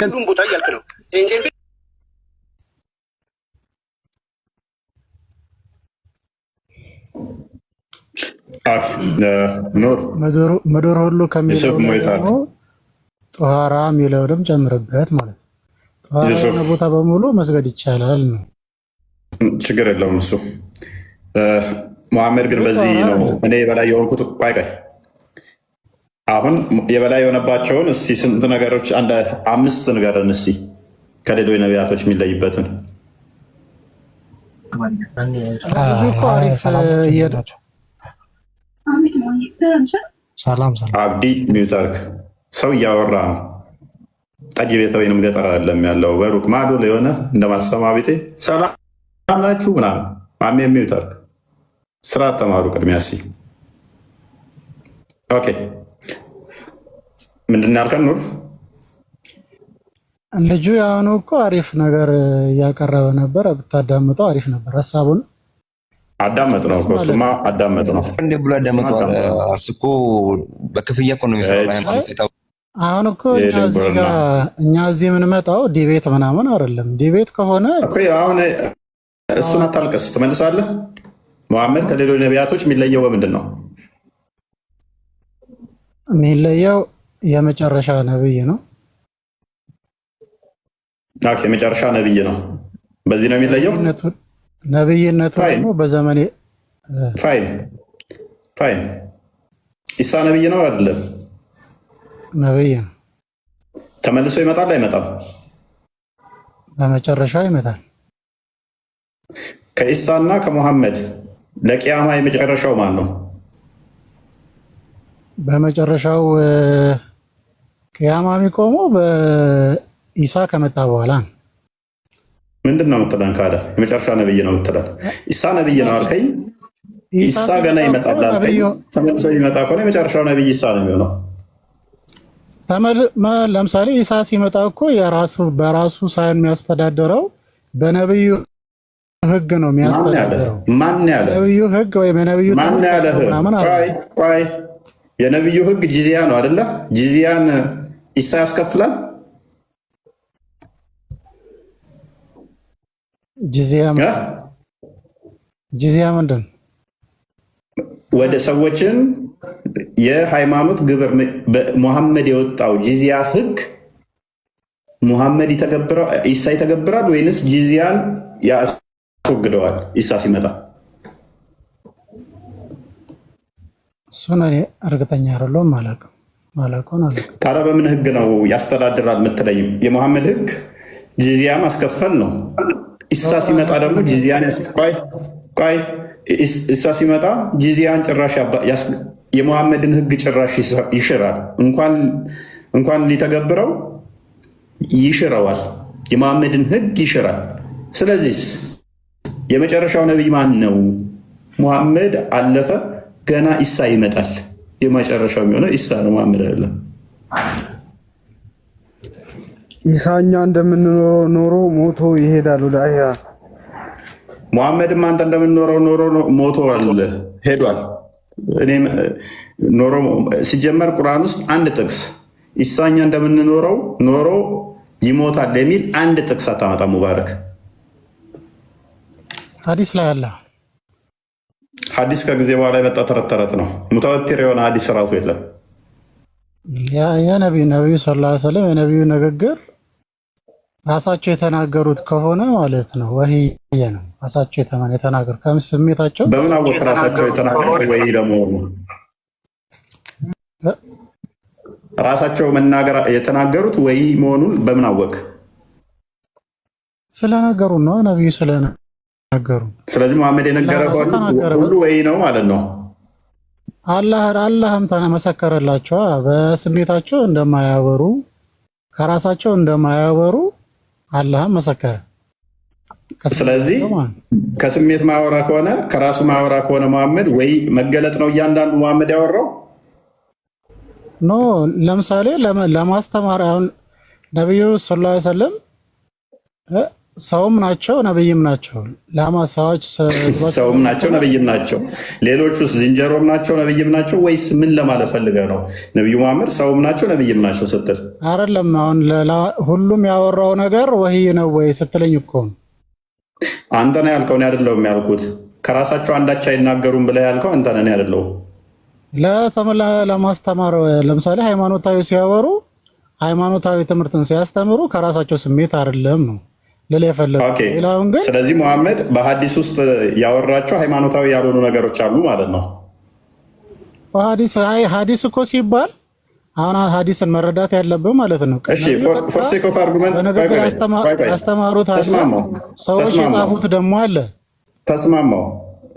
D: ሁሉም ቦታ እያልክ ነው።
K: ምድር ሁሉ ከሚለው ጧሃራ የሚለውንም ጨምርበት ማለት ነው። ጧሃራ የሆነ ቦታ በሙሉ መስገድ ይቻላል ነው።
A: ችግር የለውም እሱ። መሐመድ ግን በዚህ ነው እኔ የበላይ የሆንኩት። ቆይ አሁን የበላይ የሆነባቸውን እስቲ ስንት ነገሮች 5 ንገረን እስቲ ከሌሎች ነቢያቶች የሚለይበትን። አብዲ ሚውት አድርግ። ሰው እያወራ ነው። ጠጅ ቤት ወይንም ገጠር አይደለም ያለው፣ በሩቅ ማዶ ላይ የሆነ እንደማሰማ ቤቴ ሰላም ናችሁ ምናምን። ማሜ ሚውት አድርግ። ስራ ተማሩ ቅድሚያ። እስኪ ኦኬ፣ ምንድን ነው ያልከን ኑር?
K: ልጁ ያሁኑ እኮ አሪፍ ነገር እያቀረበ ነበረ። ብታዳምጠው አሪፍ ነበር። ሀሳቡን
A: አዳመጥ ነው እኮ እሱማ አዳመጥ ነው
L: እንደ ብሎ አዳመጥ ነው። እኮ በክፍያ እኮ ነው የሚሰራው።
K: አሁን እኮ እኛ እዚህ የምንመጣው ዲቤት ምናምን አይደለም። ዲቤት ከሆነ
A: እኮ አሁን እሱን አታልቅስ፣ ትመልሳለህ። መሐመድ ከሌሎች ነቢያቶች የሚለየው በምንድን ነው?
K: የሚለየው የመጨረሻ ነብይ ነው።
A: ኦኬ፣ የመጨረሻ ነብይ ነው። በዚህ ነው የሚለየው።
K: ነብይነቱ ደግሞ በዘመኔ
A: ፋይን። ኢሳ ነብይ ነው አይደለም?
K: ነብይ ነው።
A: ተመልሶ ይመጣል አይመጣም?
K: በመጨረሻው ይመጣል።
A: ከኢሳና ከሙሐመድ ለቂያማ የመጨረሻው ማን ነው?
K: በመጨረሻው ቂያማ የሚቆመው በኢሳ ከመጣ በኋላ ነው።
A: ምንድን ነው የምትለን? ካለ የመጨረሻ ነብይ ነው የምትለን። ኢሳ ነብይ ነው አልከኝ። ኢሳ ገና ይመጣል አልከኝ። ተመልሶ ይመጣ ከሆነ የመጨረሻው ነብይ ኢሳ ነው የሚሆነው።
K: ለምሳሌ ኢሳ ሲመጣ እኮ በራሱ ሳይሆን የሚያስተዳደረው በነብዩ ህግ ነው የሚያስተዳድረው።
A: ማን ያለ
K: ነብዩ ህግ ወይ በነብዩ
A: ማን ያለ? ቆይ የነብዩ ህግ ጂዚያ ነው አይደለ? ጂዚያን ኢሳ ያስከፍላል።
K: ጂዚያ ምንድን?
A: ወደ ሰዎችን የሃይማኖት ግብር ሙሐመድ የወጣው ጂዚያ ህግ ሙሐመድ ኢሳ ይተገብራል ወይንስ ጂዚያን ያስወግደዋል? ኢሳ ሲመጣ
K: እሱን እኔ እርግጠኛ አይደለሁም። ማለቁን
A: ታዲያ በምን ህግ ነው ያስተዳድራል የምትለኝ? የሙሐመድ ህግ ጂዚያ ማስከፈል ነው። ኢሳ ሲመጣ ደግሞ ጂዚያን ኢሳ ሲመጣ ጂዚያን ጭራሽ የሙሐመድን ህግ ጭራሽ ይሽራል። እንኳን ሊተገብረው ይሽረዋል። የሙሐመድን ህግ ይሽራል። ስለዚህ የመጨረሻው ነቢይ ማን ነው? ሙሐመድ አለፈ፣ ገና ኢሳ ይመጣል። የመጨረሻው የሚሆነው ኢሳ ነው፣ ሙሐመድ አይደለም።
H: ኢሳኛ እንደምንኖረው ኖሮ ሞቶ ይሄዳል ወደ አህያ።
A: ሙሐመድም አንተ እንደምንኖረው ኖሮ ሞቶ አለ ሄዷል። እኔም ኖሮ ሲጀመር ቁርአን ውስጥ አንድ ጥቅስ ኢሳኛ እንደምንኖረው ኖሮ ይሞታል የሚል አንድ ጥቅስ አታመጣ ሙባረክ።
K: ሐዲስ ላይ አለ።
A: ሐዲስ ከጊዜ በኋላ የመጣ ተረት ተረት ነው። ሙተወቲር የሆነ ሐዲስ ራሱ የለም።
K: ነቢዩ ሰለላሁ ዐለይሂ ወሰለም የነቢዩ ንግግር ራሳቸው የተናገሩት ከሆነ ማለት ነው ወህይ ነው። ራሳቸው የተናገሩ ከስሜታቸው
A: በምን አወቅ? ራሳቸው የተናገሩት ወይ ለመሆኑ ራሳቸው መናገር የተናገሩት ወይ መሆኑን በምን አወቅ? ስለነገሩ ነው ነቢዩ ስለነገሩ። ስለዚህ መሐመድ የነገረ ሁሉ ወይ ነው ማለት ነው።
K: አላህም ተመሰከረላቸው በስሜታቸው እንደማያወሩ ከራሳቸው እንደማያወሩ አላህም መሰከረ።
A: ስለዚህ ከስሜት ማወራ ከሆነ ከራሱ ማወራ ከሆነ መሐመድ ወይ መገለጥ ነው እያንዳንዱ መሐመድ ያወራው ኖ። ለምሳሌ ለማስተማር አሁን ነብዩ ሰለላሁ ዐለይሂ ወሰለም ሰውም ናቸው ነብይም ናቸው። ሰውም ናቸው ነብይም ናቸው። ሌሎቹስ ዝንጀሮም ናቸው ነብይም ናቸው ወይስ ምን ለማለት ፈልገህ ነው? ነብዩ መሐመድ ሰውም ናቸው ነብይም ናቸው ስትል አይደለም። አሁን ሁሉም ያወራው ነገር ወህይ ነው ወይ ስትለኝ እኮ አንተ ነህ ያልከው፣ እኔ አይደለሁም ያልኩት። ከራሳቸው አንዳች አይናገሩም ብለህ ያልከው አንተ ነህ፣ እኔ አይደለሁም። ለማስተማር ለምሳሌ ሃይማኖታዊ ሲያወሩ ሃይማኖታዊ ትምህርትን ሲያስተምሩ ከራሳቸው ስሜት አይደለም ነው ለሌላ የፈለገው። ግን ስለዚህ መሐመድ በሐዲስ ውስጥ ያወራቸው ሃይማኖታዊ ያልሆኑ ነገሮች አሉ ማለት ነው። ሐዲስ እኮ ሲባል አሁን ሐዲስን መረዳት ያለብን ማለት ነው። እሺ ፎር ሴክ ኦፍ አርጉመንት ያስተማሩት ሰዎች የጻፉት ደግሞ አለ። ተስማማው።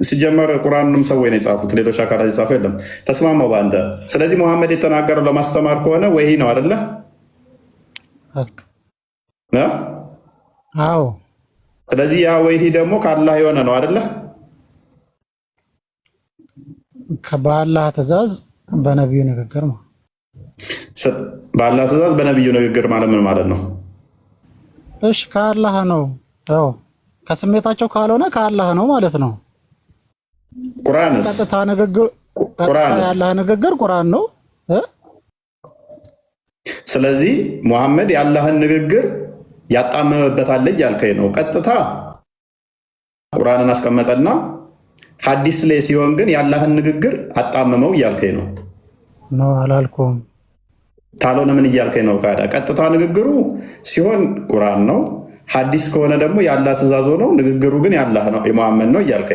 A: ሲጀመር ቁርአንንም ሰው ነው የጻፉት፣ ሌሎች አካላት የጻፉ የለም። ተስማማው በአንተ። ስለዚህ መሐመድ የተናገረው ለማስተማር ከሆነ ወይ ነው አይደለ? አዎ። ስለዚህ ያ ወይሂ ደግሞ ከአላህ የሆነ ነው አይደለ? በአላህ ትእዛዝ በነቢዩ ንግግር ነው። በአላህ ትእዛዝ በነቢዩ ንግግር ማለት ምን ማለት ነው? እሺ ከአላህ ነው። ያው ከስሜታቸው ካልሆነ ከአላህ ነው ማለት ነው። ቁርአንስ ቀጥታ ንግግር የአላህ ንግግር ቁርአን ነው። ስለዚህ ሙሐመድ የአላህን ንግግር ያጣመመበታል እያልከኝ ነው። ቀጥታ ቁርአንን አስቀመጠና ሐዲስ ላይ ሲሆን ግን የአላህን ንግግር አጣመመው እያልከኝ ነው። ነው አላልኩም። ታሎነ ምን እያልከኝ ነው? ካዳ ቀጥታ ንግግሩ ሲሆን ቁርአን ነው፣ ሐዲስ ከሆነ ደግሞ የአላህ ትእዛዝ ነው፣ ንግግሩ ግን የአላህ ነው የሙሐመድ ነው እያልከኝ